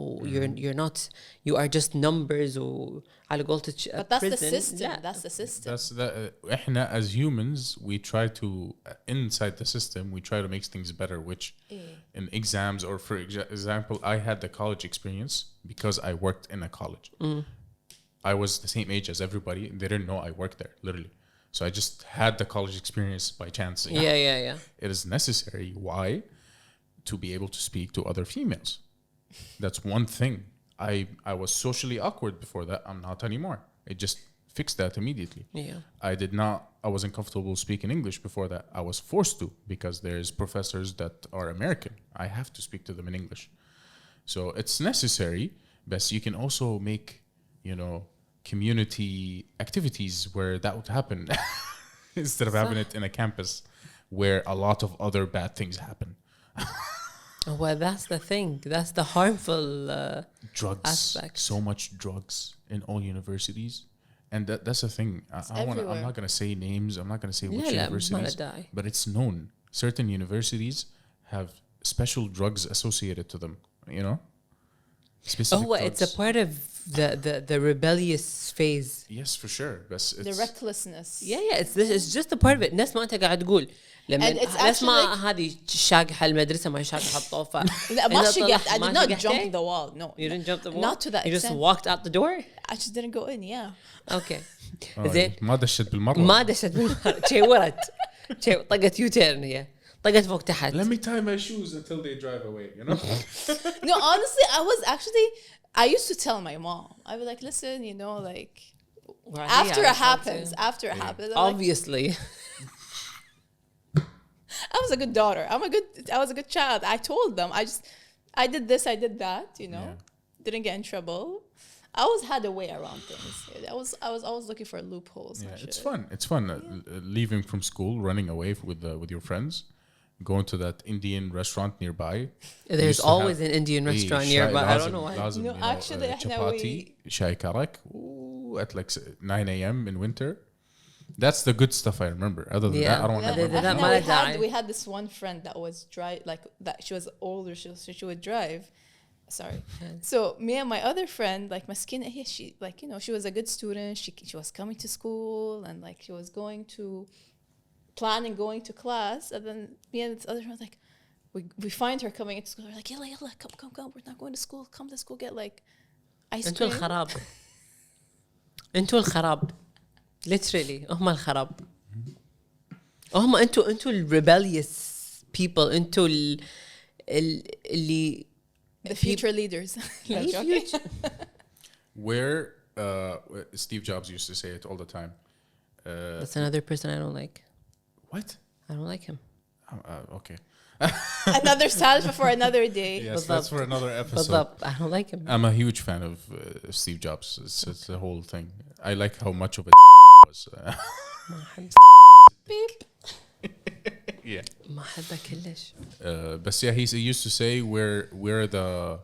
B: you're not, you are just numbers وعلى قولتك
A: But that's the
B: prison.
A: system.
B: لا.
A: That's the system.
C: That's that. إحنا as humans, we try to inside the system, we try to make things better. Which in exams, or for example, I had the college experience because I worked in a college. I was the same age as everybody. They didn't know I worked there, literally. So I just had the college experience by chance.
B: Yeah.
C: It is necessary. Why? To be able to speak to other females. That's one thing. I was socially awkward before that. I'm not anymore. It just fixed that immediately.
B: Yeah.
C: I wasn't comfortable speaking English before that. I was forced to, because there's professors that are American. I have to speak to them in English. So it's necessary, but you can also make, community activities where that would happen instead of having it in a campus where a lot of other bad things happen.
B: Well, that's the thing. That's the harmful
C: Drugs.
B: aspect.
C: So much drugs in all universities. And that's the thing. I'm not going to say names. I'm not going to say which universities. But it's known. Certain universities have special drugs associated to them, Specific drugs.
B: It's a part of the rebellious phase.
C: Yes, for sure. But it's
A: The recklessness.
B: Yeah. It's just a part of it. الناس ما أنت قاعد تقول لما
A: And it's
B: ناس ما
A: actually
B: هذه شاقحة المدرسة ما شاقحة الطوفة.
A: لا ما شققت. I did not jump the wall. No.
B: You didn't jump the wall?
A: Not to that
B: You just
A: extent.
B: walked out the door?
A: I just didn't go in. Yeah.
B: Okay. زين.
C: ما دشت بالمرة.
B: ما دشت بالمرة. تشورت. طقت يوتيرن هي. طقت فوق تحت.
C: Let me tie my shoes until they drive away,
A: No, honestly, I used to tell my mom. I was like, listen, like after it happens, I'm like,
B: Obviously.
A: I was a good daughter. I was a good child. I told them. I did this, I did that, Didn't get in trouble. I always had a way around things. I was always looking for loopholes.
C: Yeah, it's fun. It's fun leaving from school, running away with your friends, going to that Indian restaurant nearby.
B: There's always an Indian restaurant nearby. I don't know why.
A: No, actually,
C: chapati, shai karak, at like 9 a.m. in winter. That's the good stuff I remember. Other than that, I don't remember.
A: We had this one friend that was that she was older, so she would drive. Sorry. So me and my other friend, like Maskina, she she was a good student. She was coming to school and she was planning going to class. And then me and this other friend, we find her coming into school. We're like, yalla, come. We're not going to school. Come to school, get ice cream.
B: انتوا الخراب. Literally هم الخراب. انتوا rebellious people. انتوا اللي
A: the future leaders.
C: Where Steve Jobs used to say it all the time.
B: That's another person I don't like.
C: What?
B: I don't like him.
C: Okay.
A: Another salve for another day.
C: Yes, that's for another episode.
B: I don't like him.
C: I'm a huge fan of Steve Jobs. It's the whole thing. I like how much of it was.
A: Beep.
C: Yeah.
B: ما أحبه كلش.
C: But yeah, he used to say we're the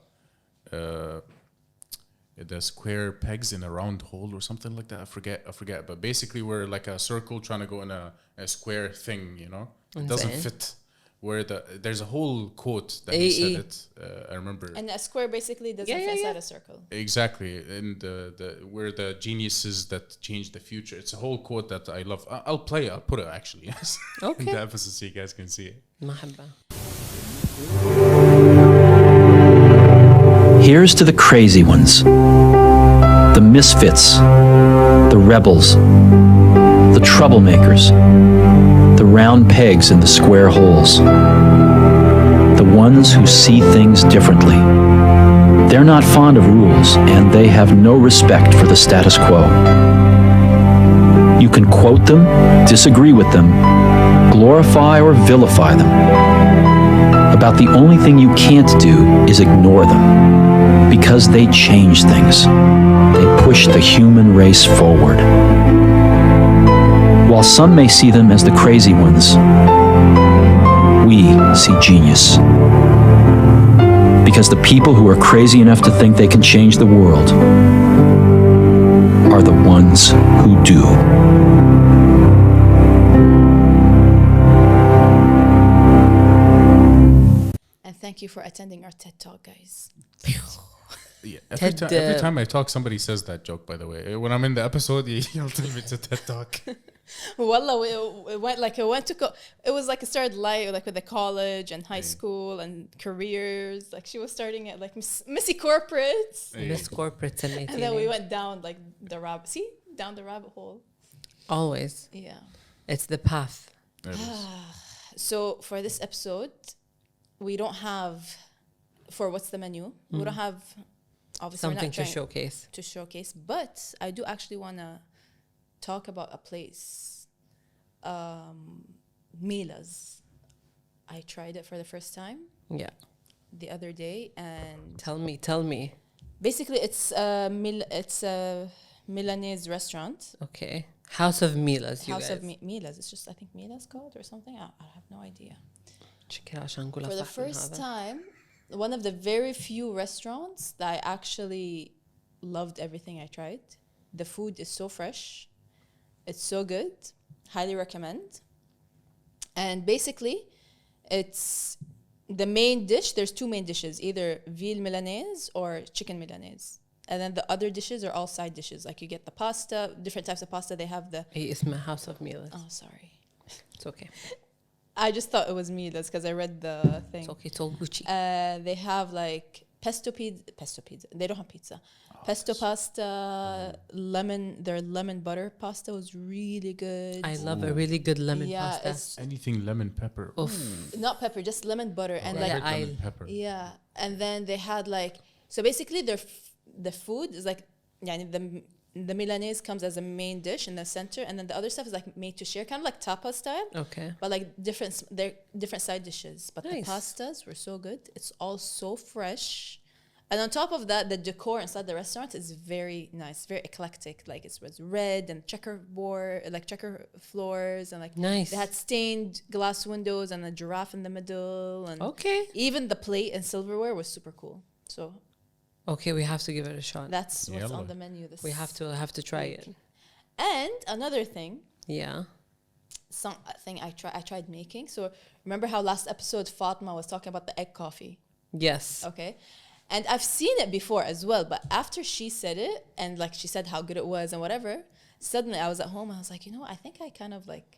C: square pegs in a round hole or something like that. I forget. But basically, we're like a circle trying to go in a square thing. It doesn't fit. There's a whole quote that he said it. I remember.
A: And a square basically doesn't fit inside a circle.
C: Exactly, and we're the geniuses that change the future. It's a whole quote that I love. I'll put it actually.
B: Okay.
C: In the episode so you guys can see it.
B: ما أحبه.
D: Here's to the crazy ones, the misfits, the rebels, the troublemakers, the round pegs in the square holes, the ones who see things differently. They're not fond of rules, and they have no respect for the status quo. You can quote them, disagree with them, glorify or vilify them. About the only thing you can't do is ignore them, because they change things. They push the human race forward. While some may see them as the crazy ones, we see genius. Because the people who are crazy enough to think they can change the world are the ones who do.
A: thank you for attending our TED Talk, guys.
C: Yeah,
B: TED,
C: every time I talk, somebody says that joke, by the way. When I'm in the episode, you'll tell me it's a TED Talk.
A: Wallah, it went to it was like it started light, like with the college and high school and careers. Like she was starting at like Missy Corporates.
B: Miss Corporate
A: And then we went down like down the rabbit hole.
B: Always.
A: Yeah.
B: It's the path.
C: There it is.
A: So for this episode, we don't have, for what's the menu, we don't have, obviously we're
B: Something
A: not
B: to
A: trying
B: showcase.
A: but I do actually want to talk about a place, Mila's. I tried it for the first time
B: Yeah.
A: the other day, and
B: Tell me.
A: basically it's a Milanese restaurant.
B: Okay. House of Mila's, you
A: House
B: guys.
A: of Mila's. It's just, I think Mila's called or something. I have no idea.
B: For
A: For the first time, one of the very few restaurants that I actually loved everything I tried. The food is so fresh. It's so good. Highly recommend. And basically, it's the main dish. There's two main dishes, either veal Milanese or chicken Milanese. And then the other dishes are all side dishes. Like you get the pasta, different types of pasta. They have the...
B: It's my House of Mila's.
A: Oh, sorry.
B: It's okay.
A: I just thought it was Mila's because I read the thing.
B: It's okay. It's all Gucci.
A: They have like pesto pizza. They don't have pizza. Pesto pasta, their lemon butter pasta was really good.
B: I love a really good lemon pasta.
A: It's
C: Anything lemon pepper.
B: Oof.
A: not pepper, just lemon butter. And
C: I
A: like,
C: like lemon pepper.
A: yeah. And then they had like, so basically the food is like, the Milanese comes as a main dish in the center, and then the other stuff is like made to share, kind of like tapas style.
B: Okay.
A: But like they're different side dishes. But
B: Nice.
A: the pastas were so good. It's all so fresh. And on top of that, the decor inside the restaurant is very nice, very eclectic. Like it was red and checker floors, and like
B: Nice.
A: they had stained glass windows and a giraffe in the middle, and
B: Okay.
A: even the plate and silverware was super cool. So
B: Okay, we have to give it a shot.
A: that's what's
C: Yalla.
A: on the menu. This
B: We have to try it.
A: And another thing,
B: Yeah.
A: something I tried making. So remember how last episode Fatma was talking about the egg coffee?
B: Yes.
A: Okay. And I've seen it before as well, but after she said it and like she said how good it was and whatever, suddenly I was at home and I was like, I think I kind of like,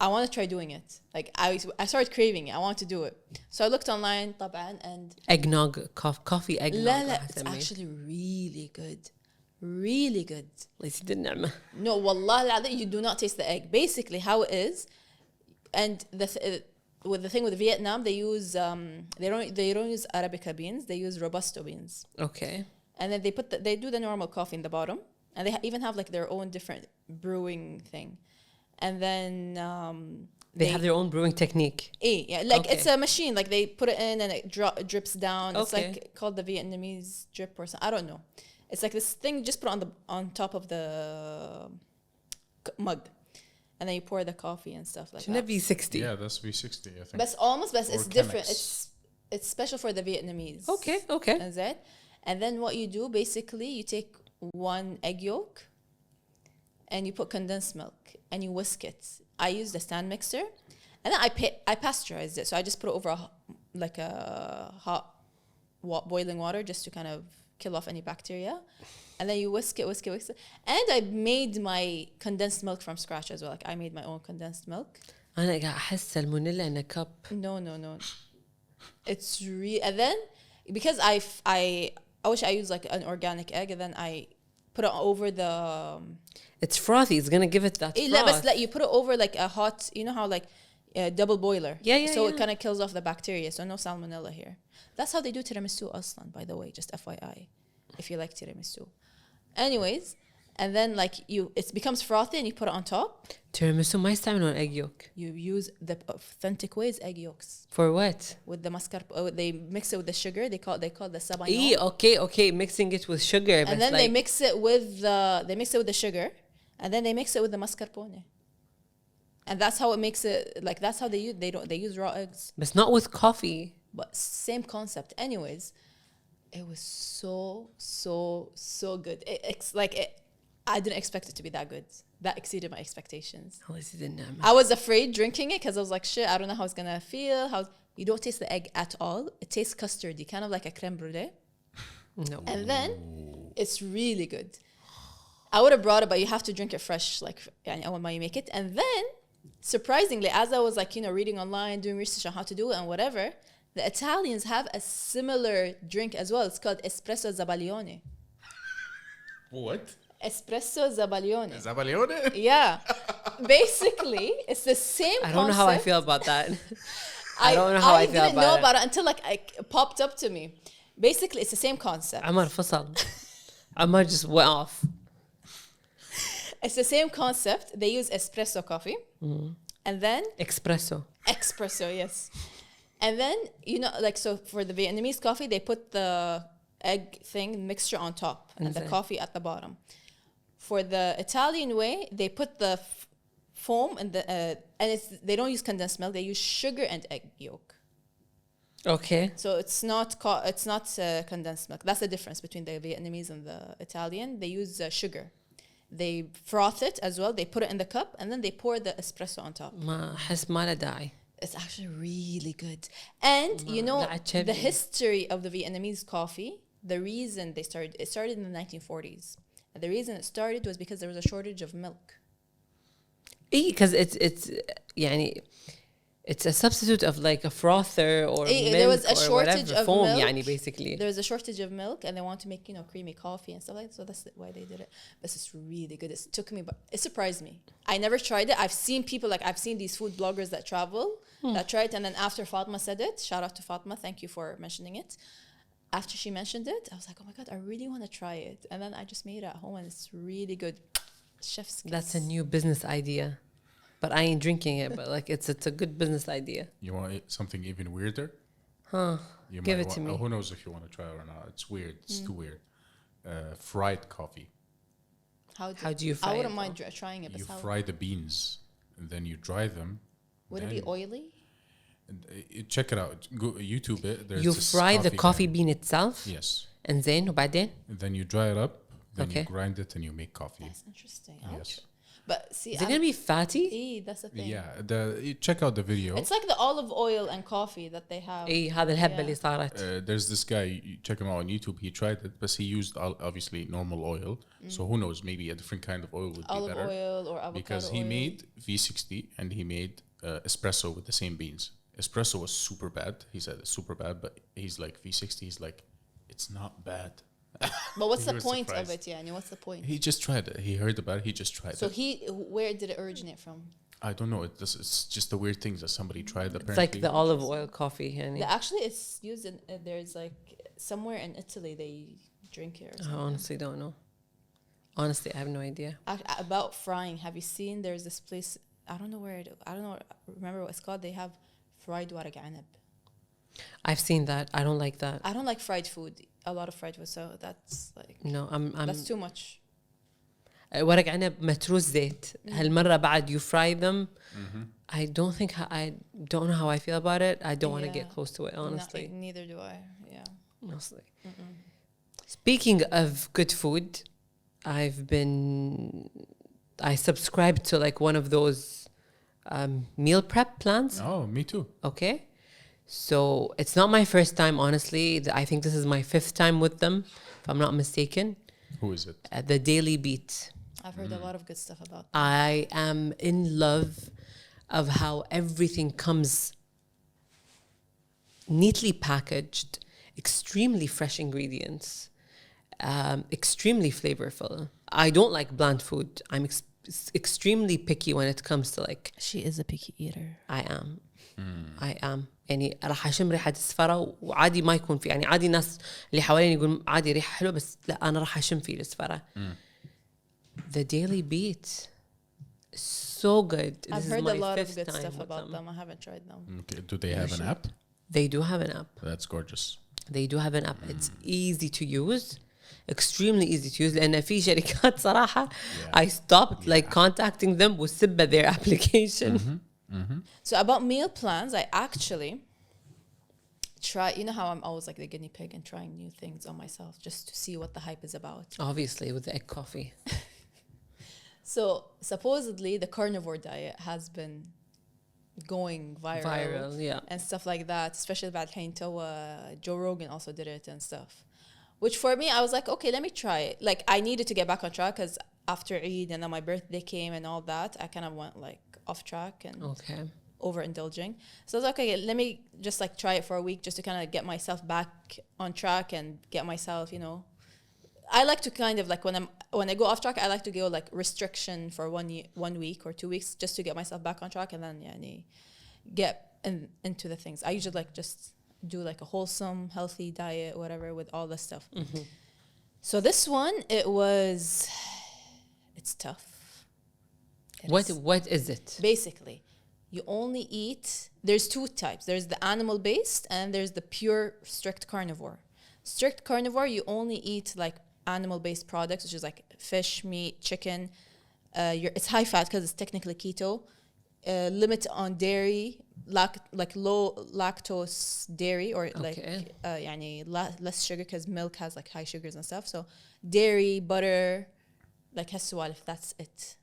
A: I want to try doing it. Like I started craving it. I want to do it. So I looked online, طبعا, and
B: Eggnog, coffee eggnog.
A: لا, it's actually really good. Really good.
B: يزيد النعمة.
A: No, wallah العظيم, you do not taste the egg. Basically how it is, and with the thing with Vietnam, they use they don't use Arabica beans, they use Robusto beans.
B: Okay.
A: And then they do the normal coffee in the bottom, and they even have like their own different brewing thing. And then
B: They have their own brewing technique.
A: yeah, like
B: Okay.
A: it's a machine. Like they put it in and it drips down. It's
B: Okay.
A: like called the Vietnamese drip or something. I don't know. It's like this thing you just put on top of the mug, and then you pour the coffee and stuff like
B: Shouldn't
A: that.
B: it be 60?
C: Yeah, that's V60, I think.
A: But it's
C: Or
A: different.
C: Chemex.
A: It's special for the Vietnamese.
B: Okay.
A: Is it? And then what you do basically, you take one egg yolk, and you put condensed milk, and you whisk it. I use the stand mixer, and then I pasteurized it. So I just put it over a hot boiling water just to kind of kill off any bacteria. And then you whisk it. And I made my condensed milk from scratch as well. Like I made my own condensed milk.
B: أنا قاعد أحس المونيلا in a cup.
A: No. It's and then because I wish I use like an organic egg, and then I put it over the
B: It's frothy. It's gonna give it that
A: لا
B: froth.
A: بس لا, you put it over like a hot, you know how like a double boiler.
B: Yeah,
A: So
B: yeah.
A: it kind of kills off the bacteria. So no salmonella here. That's how they do tiramisu aslan, by the way, just FYI, if you like tiramisu. Anyways, and then like it becomes frothy and you put it on top.
B: Tiramisu ما يستعملون egg yolk.
A: You use the authentic way is egg yolks.
B: For what?
A: With the mascarpone, they mix it with the sugar. They call it the sabayon.
B: Okay. Mixing it with sugar.
A: And then they mix it with the sugar, and then they mix it with the mascarpone. And that's how it makes it, like that's how they use raw eggs.
B: But not with coffee.
A: But same concept. Anyways, it was so good. I didn't expect it to be that good. That exceeded my expectations.
B: الله يزيد النعمة.
A: I was afraid drinking it because I was like, shit, I don't know how it's gonna feel. You don't taste the egg at all. It tastes custardy, kind of like a creme brulee.
B: No.
A: And then it's really good. I would have brought it, but you have to drink it fresh, like when you make it. And then, surprisingly, as I was like, reading online, doing research on how to do it and whatever, the Italians have a similar drink as well. It's called espresso zabaglione.
C: What?
A: Espresso zabaglione.
C: Zabaglione?
A: Yeah. Basically, it's the same
B: I don't know how I
A: concept.
B: feel about that. I don't know how I feel
A: didn't know
B: about
A: about it until like it popped up to me. Basically, it's the same concept.
B: Amar فصل. Amar just went off.
A: It's the same concept. They use espresso coffee. And then
B: Espresso.
A: yes. And then, so for the Vietnamese coffee, they put the egg thing mixture on top and the coffee at the bottom. For the Italian way, they put the foam and they don't use condensed milk. They use sugar and egg yolk.
B: Okay.
A: So it's not condensed milk. That's the difference between the Vietnamese and the Italian. They use sugar. They froth it as well. They put it in the cup and then they pour the espresso on top.
B: ما أحس ما له داعي.
A: It's actually really good. And the history of the Vietnamese coffee, the reason it started in the 1940s. And the reason it started was because there was a shortage of milk.
B: Because it's a substitute of like a frother or milk
A: there was a
B: or
A: shortage
B: whatever,
A: of
B: foam
A: milk.
B: basically.
A: There was a shortage of milk and they want to make, creamy coffee and stuff like that. So that's why they did it. This is really good. It surprised me. I never tried it. I've seen people, I've seen these food bloggers that travel, that try it. And then after Fatma said it, shout out to Fatma, thank you for mentioning it. After she mentioned it, I was like, oh my God, I really want to try it. And then I just made it at home and it's really good. Chef's kiss.
B: That's a new business idea. But I ain't drinking it, but it's a good business idea.
C: You want something even weirder?
B: Give it to me.
C: Who knows if you want to try it or not? It's weird. It's too weird. Fried coffee.
B: How do you fry it?
A: I wouldn't mind trying it.
C: You fry the beans and then you dry them.
A: Would it be oily?
C: Check it out. Go YouTube it. There's
B: You
C: this
B: fry the coffee
C: guy.
B: bean itself?
C: Yes.
B: And then وبعدين?
C: And then you dry it up. Then
B: Okay.
C: you grind it and you make coffee.
A: That's interesting.
C: Yes.
A: But see,
B: Is it gonna be fatty?
A: that's the thing.
C: Yeah. You check out the video.
A: It's like the olive oil and coffee that they have.
B: هذا الهبة
A: Yeah.
B: اللي صارت.
C: There's this guy, you check him out on YouTube. He tried it, but he used obviously normal oil. So who knows? Maybe a different kind of oil would be
A: Olive
C: better.
A: oil or avocado
C: Because he
A: oil.
C: made V60 and he made espresso with the same beans. Espresso was super bad. He said it's super bad, but he's like V60. He's like, it's not bad.
A: But what's
C: We
A: the
C: were
A: point of
C: surprised.
A: it? Yeah, what's the point?
C: He just tried it. He heard about it. He just tried
A: So
C: it.
A: where did it originate from?
C: I don't know. It's just the weird things that somebody tried. Apparently,
B: It's like the olive oil coffee. يعني.
A: Actually, it's used in there's like somewhere in Italy they drink it. Or
B: I
A: something.
B: honestly don't know. Honestly, I have no idea.
A: About frying, have you seen? There's this place. I don't know where it. I don't know. Remember what it's called? They have fried ورق عنب.
B: I've seen that. I don't like that.
A: I don't like fried food. A lot of fried food, so that's like
B: No, I'm
A: that's too much.
B: ورق عنب متروس زيت. هالمرة بعد you fry them. I don't think I don't know how I feel about it. I don't want to
A: Yeah.
B: get close to it, honestly.
A: Neither do I. Yeah.
B: Honestly. Speaking of good food, I subscribed to like one of those meal prep plans.
C: Oh, me too.
B: Okay. So it's not my first time, honestly. I think this is my 5th time with them, if I'm not mistaken.
C: Who is it?
B: The Daily Beat.
A: I've heard a lot of good stuff about.
B: I am in love of how everything comes neatly packaged, extremely fresh ingredients, extremely flavorful. I don't like bland food. I'm extremely picky when it comes to like.
A: She is a picky eater.
B: I am. يعني راح أشم ريحة السفرة وعادي ما يكون في يعني عادي ناس اللي حواليني يقول عادي ريحة حلوة بس لا أنا راح أشم فيه السفرة. The Daily Beat, so good.
A: I've
B: This
A: heard
B: is my
A: a lot of
B: 5th
A: good
B: time
A: stuff
B: with
A: about them. I haven't tried them.
C: Okay. Do they have an app?
B: They do have an app.
C: That's gorgeous.
B: They do have an app. It's easy to use. Extremely easy to use. لأن في شركات صراحة I stopped like contacting them وسبة their application.
A: So about meal plans, I actually try. You know how I'm always like the guinea pig and trying new things on myself just to see what the hype is about.
B: Obviously with the egg coffee.
A: So supposedly the carnivore diet has been, going
B: Viral, yeah.
A: and stuff like that, especially بعد الحين توا Joe Rogan also did it and stuff, which for me I was like, okay, let me try it. Like I needed to get back on track because after Eid and then my birthday came and all that, I kind of went like off track and overindulging. So I was like, okay, let me just like try it for a week just to kind of get myself back on track and get myself, you know. I like to kind of like when I go off track, I like to go like restriction for 1 week or 2 weeks just to get myself back on track and then get into the things. I usually like just do like a wholesome, healthy diet, whatever, with all this stuff. So this one, it's tough.
B: What is it?
A: Basically, you only eat, there's two types. There's the animal-based and there's the pure strict carnivore. Strict carnivore, you only eat like animal-based products, which is like fish, meat, chicken. It's high fat because it's technically keto. Limit on dairy, like low lactose dairy, or like less sugar because milk has like high sugars and stuff. So dairy, butter, like هالسوالف, that's it.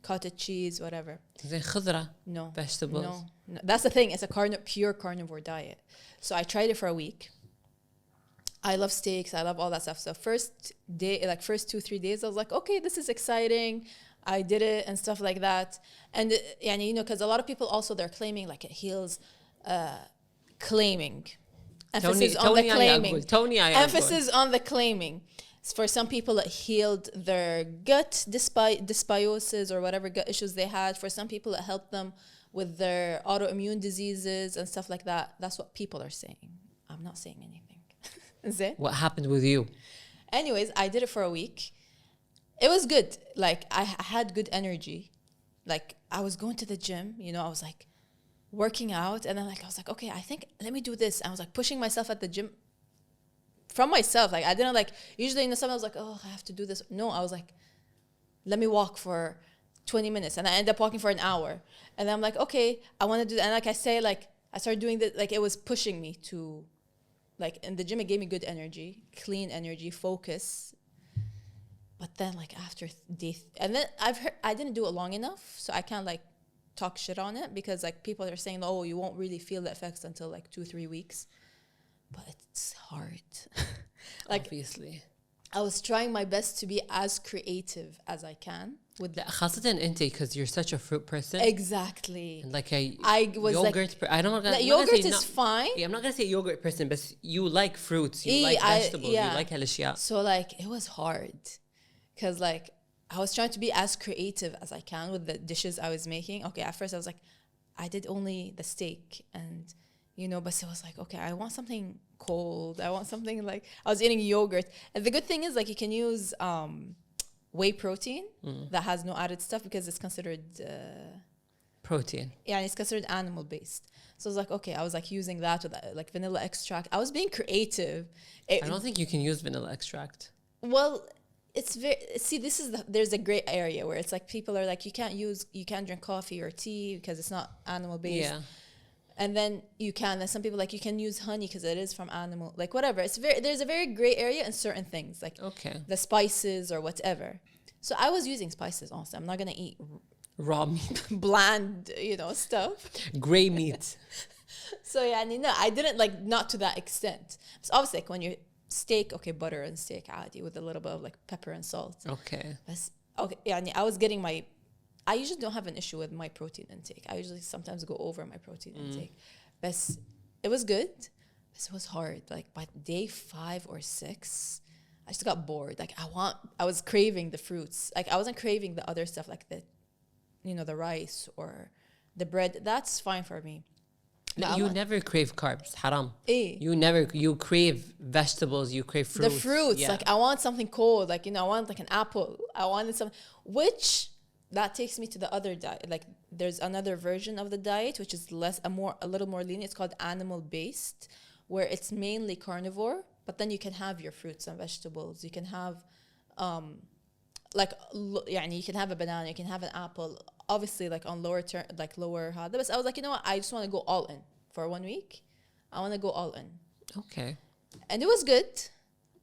A: Cottage cheese, whatever.
B: زي خضرة.
A: No.
B: Vegetables.
A: No. That's the thing. It's a pure carnivore diet. So I tried it for a week. I love steaks. I love all that stuff. So first 2-3 days, I was like, okay, this is exciting. I did it and stuff like that. And you know, because a lot of people also, they're claiming like it heals, claiming. Emphasis on the claiming. Emphasis on the claiming. For some people, it healed their gut dysbiosis or whatever gut issues they had. For some people, it helped them with their autoimmune diseases and stuff like that. That's what people are saying. I'm not saying anything. Is it?
B: What happened with you?
A: Anyways, I did it for a week. It was good. Like, I had good energy. Like, I was going to the gym, you know, I was like working out. And then like, I was like, okay, I think, let me do this. I was like pushing myself at the gym from myself. Like, I didn't like, usually in the summer I was like, oh, I have to do this. No, I was like, let me walk for 20 minutes. And I ended up walking for an hour. And then I'm like, okay, I want to do that. And like I say, like, I started doing that. Like, it was pushing me to, like, in the gym, it gave me good energy, clean energy, focus. But then like after and then I've heard, I didn't do it long enough. So I can't like talk shit on it because like people are saying, oh, you won't really feel the effects until like 2-3 weeks. But it's hard. Like,
B: obviously.
A: I was trying my best to be as creative as I can with
B: لا خاصة انت because you're such a fruit person.
A: Exactly.
B: And like a
A: I was
B: yogurt
A: like,
B: I don't know.
A: Yogurt is fine.
B: Yeah, I'm not gonna say yogurt person, but you like fruits, you like vegetables, you like هالاشياء.
A: So like it was hard because like I was trying to be as creative as I can with the dishes I was making. Okay, at first I was like, I did only the steak and you know, but it was like, okay, I want something cold. I want something like, I was eating yogurt. And the good thing is like you can use whey protein that has no added stuff because it's considered
B: protein.
A: Yeah, and it's considered animal based. So I was like, okay, I was like using that with like vanilla extract. I was being creative.
B: I don't think you can use vanilla extract.
A: Well, it's very, see, there's a gray area where it's like people are like, you can't drink coffee or tea because it's not animal based.
B: Yeah.
A: And then there's some people like you can use honey because it is from animal, like whatever. There's a very gray area in certain things, like the spices or whatever. So I was using spices also. I'm not going to eat
B: raw meat,
A: bland, stuff.
B: Gray meat.
A: So yeah, no, I didn't like, not to that extent. So obviously like when you steak, okay, butter and steak عادي with a little bit of like pepper and salt.
B: Okay.
A: I was getting I usually don't have an issue with my protein intake. I usually sometimes go over my protein intake. But it was good. But it was hard. Like by day 5 or 6, I just got bored. Like I was craving the fruits. Like I wasn't craving the other stuff like the rice or the bread. That's fine for me.
B: No, you never crave carbs, haram.
A: Eh.
B: You crave vegetables, you crave fruits.
A: The fruits, yeah. Like I want something cold. Like, I want like an apple. I wanted something, which that takes me to the other diet. Like there's another version of the diet, which is a little more lenient. It's called animal based, where it's mainly carnivore, but then you can have your fruits and vegetables. You can have, you can have a banana, you can have an apple. Obviously, like on lower hada. But I was like, you know what? I just want to go all in for 1 week. I want to go all in.
B: Okay.
A: And it was good,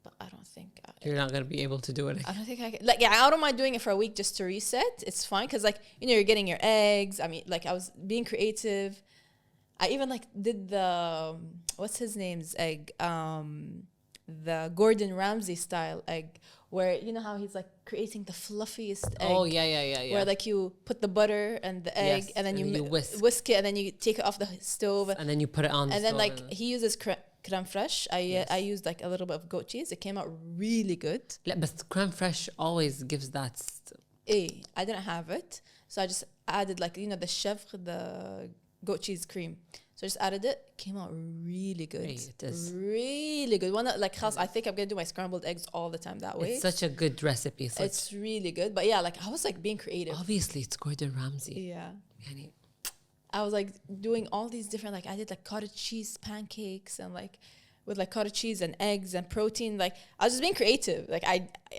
A: but I don't think
B: You're not gonna be able to do it.
A: I don't think I can. Like, yeah, I don't mind doing it for a week just to reset. It's fine because, like, you know, you're getting your eggs. I mean, like, I was being creative. I even like did the what's his name's egg, the Gordon Ramsay style egg, where you know how he's like creating the fluffiest egg.
B: Oh yeah.
A: Where like you put the butter and the egg,
B: Yes,
A: and then you
B: whisk.
A: it, and then you take it off the stove,
B: And then you put it on.
A: and
B: the
A: then
B: stove
A: like he uses creme fraiche. I used like a little bit of goat cheese. It came out really good.
B: لا بس creme fraiche always gives that.
A: I didn't have it, so I just added like you know the chèvre, the goat cheese cream. So I just added it. Came out really good.
B: Hey, it is.
A: Really good. One like خلاص, I think I'm gonna do my scrambled eggs all the time that way.
B: It's such a good recipe.
A: It's really good. But yeah, like I was like being creative.
B: Obviously it's Gordon Ramsay.
A: Yeah.
B: يعني
A: I was like doing all these different, like I did like cottage cheese pancakes and like with like cottage cheese and eggs and protein. Like I was just being creative. Like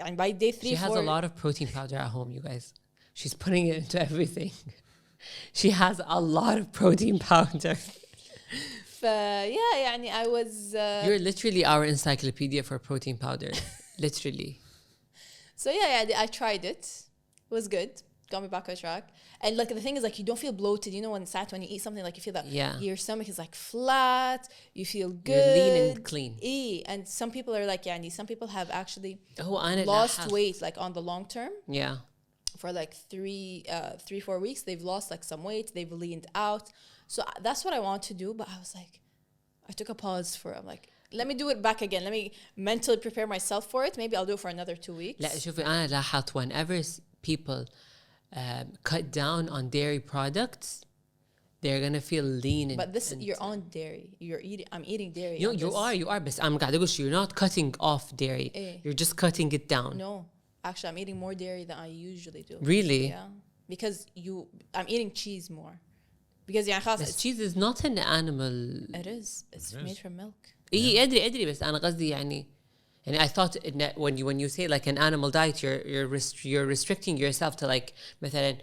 A: and by day 3,
B: She has
A: 4,
B: a lot of protein powder at home, you guys. She's putting it into everything. She has a lot of protein powder.
A: yeah, يعني I was
B: You're literally our encyclopedia for protein powder. Literally.
A: so yeah, I tried it. It was good. Got me back on track. And like the thing is like you don't feel bloated. You know when you eat something like you feel that your stomach is like flat. You feel good.
B: You're lean and clean.
A: And some people are like some people have actually
B: أنا
A: lost
B: لاحظت.
A: weight like on the long term.
B: Yeah.
A: For like 3-4 weeks they've lost like some weight, they've leaned out. So that's what I want to do, but I was like, I took a pause for I'm like, let me do it back again, let me mentally prepare myself for it. Maybe I'll do it for another 2 weeks.
B: لا شوفي أنا لاحظت whenever people cut down on dairy products, they're gonna feel lean.
A: But this you're on dairy, I'm eating dairy.
B: You are بس I'm قاعدة أقول you're not cutting off dairy. You're just cutting it down.
A: No, actually I'm eating more dairy than I usually do.
B: Really?
A: Yeah, because I'm eating cheese more. Because خلاص
B: But cheese is not an animal.
A: it is. It's made from milk.
B: إيه أدري بس أنا قصدي يعني I thought when you say like an animal diet, you're restricting yourself to like مثلا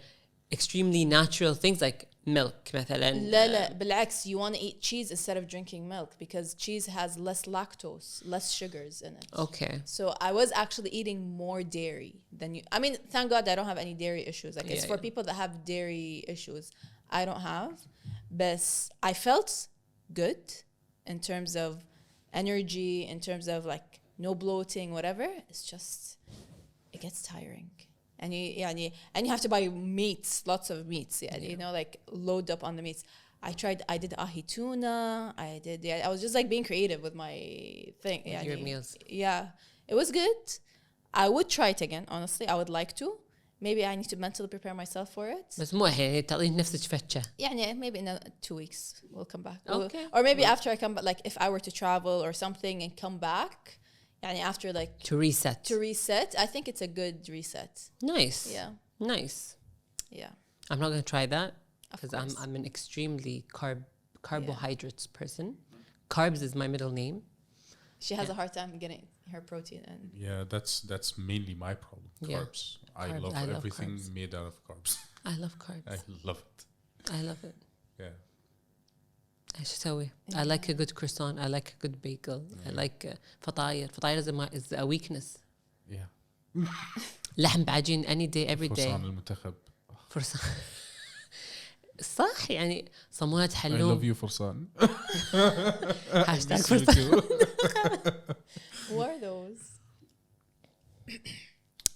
B: extremely natural things like milk مثلا.
A: لا بالعكس, you want to eat cheese instead of drinking milk because cheese has less lactose, less sugars in it.
B: Okay.
A: So I was actually eating more dairy than you. I mean, thank God I don't have any dairy issues. Like it's for people that have dairy issues. I don't have. But I felt good in terms of energy, in terms of like no bloating, whatever. It's just, it gets tiring. And you have to buy meats, lots of meats. You know, like load up on the meats. I did ahi tuna. I was just like being creative with my thing.
B: With your meals.
A: Yeah, it was good. I would try it again, honestly. I would like to. Maybe I need to mentally prepare myself for it.
B: بس مو الحين تعطين نفسك فتشة.
A: Yeah, maybe in 2 weeks we'll come back.
B: Okay.
A: Or maybe after I come back, like if I were to travel or something and come back, after like
B: To reset.
A: I think it's a good reset.
B: Nice.
A: Yeah.
B: Nice.
A: Yeah.
B: I'm not gonna try that because
A: course.
B: I'm an extremely carbohydrates person. Carbs is my middle name.
A: She has a hard time getting her protein in.
C: Yeah, that's mainly my problem. Carbs. I love everything
B: carbs.
C: made out of carbs.
B: I love carbs.
C: I love it.
B: I love it.
C: Yeah.
B: ايش اسوي؟ I like a good croissant. I like a good bagel. I like فطاير. فطاير is a weakness.
C: Yeah.
B: لحم بعجين any day every day.
C: فرصان المنتخب.
B: فرصان. صح يعني صمونة
C: I
B: حلوم.
C: love you فرصان.
B: Hashtag فرصان.
A: Who are those?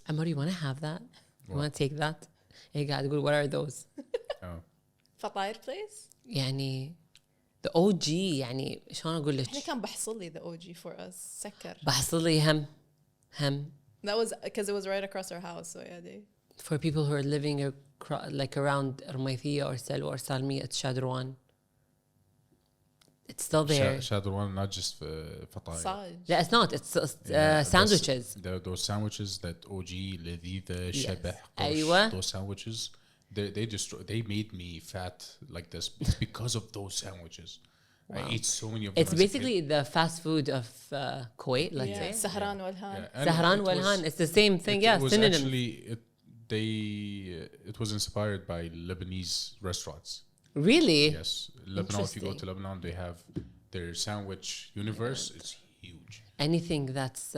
B: Amor, you want to have that? You want to take that? هي قاعد تقول what are those?
C: Oh.
A: فطاير place?
B: يعني the OG يعني شلون أقول لك؟
A: احنا كان بحصل لي the OG for us سكر.
B: بحصل لي هم.
A: That was because it was right across our house. So yeah, they.
B: For people who are living like around رميثية or Selwa or Salmiya, it's Shadrouan. It's still there.
C: Shadrouan, not just فطاير.
A: Saj.
B: Yeah, it's not. It's sandwiches.
C: Those sandwiches that OG, لذيذة, شبح,
B: أيوة.
C: those sandwiches, they made me fat like this. It's because of those sandwiches. Wow. I ate so many of them.
B: It's basically the fast food of Kuwait, let's say.
A: Sahran Walhan.
B: Sahran Walhan. It's the same thing. Yeah,
C: it was
B: synonym.
C: actually it was inspired by Lebanese restaurants.
B: Really?
C: Yes, Lebanon. If you go to Lebanon, they have their sandwich universe. It's huge.
B: anything that's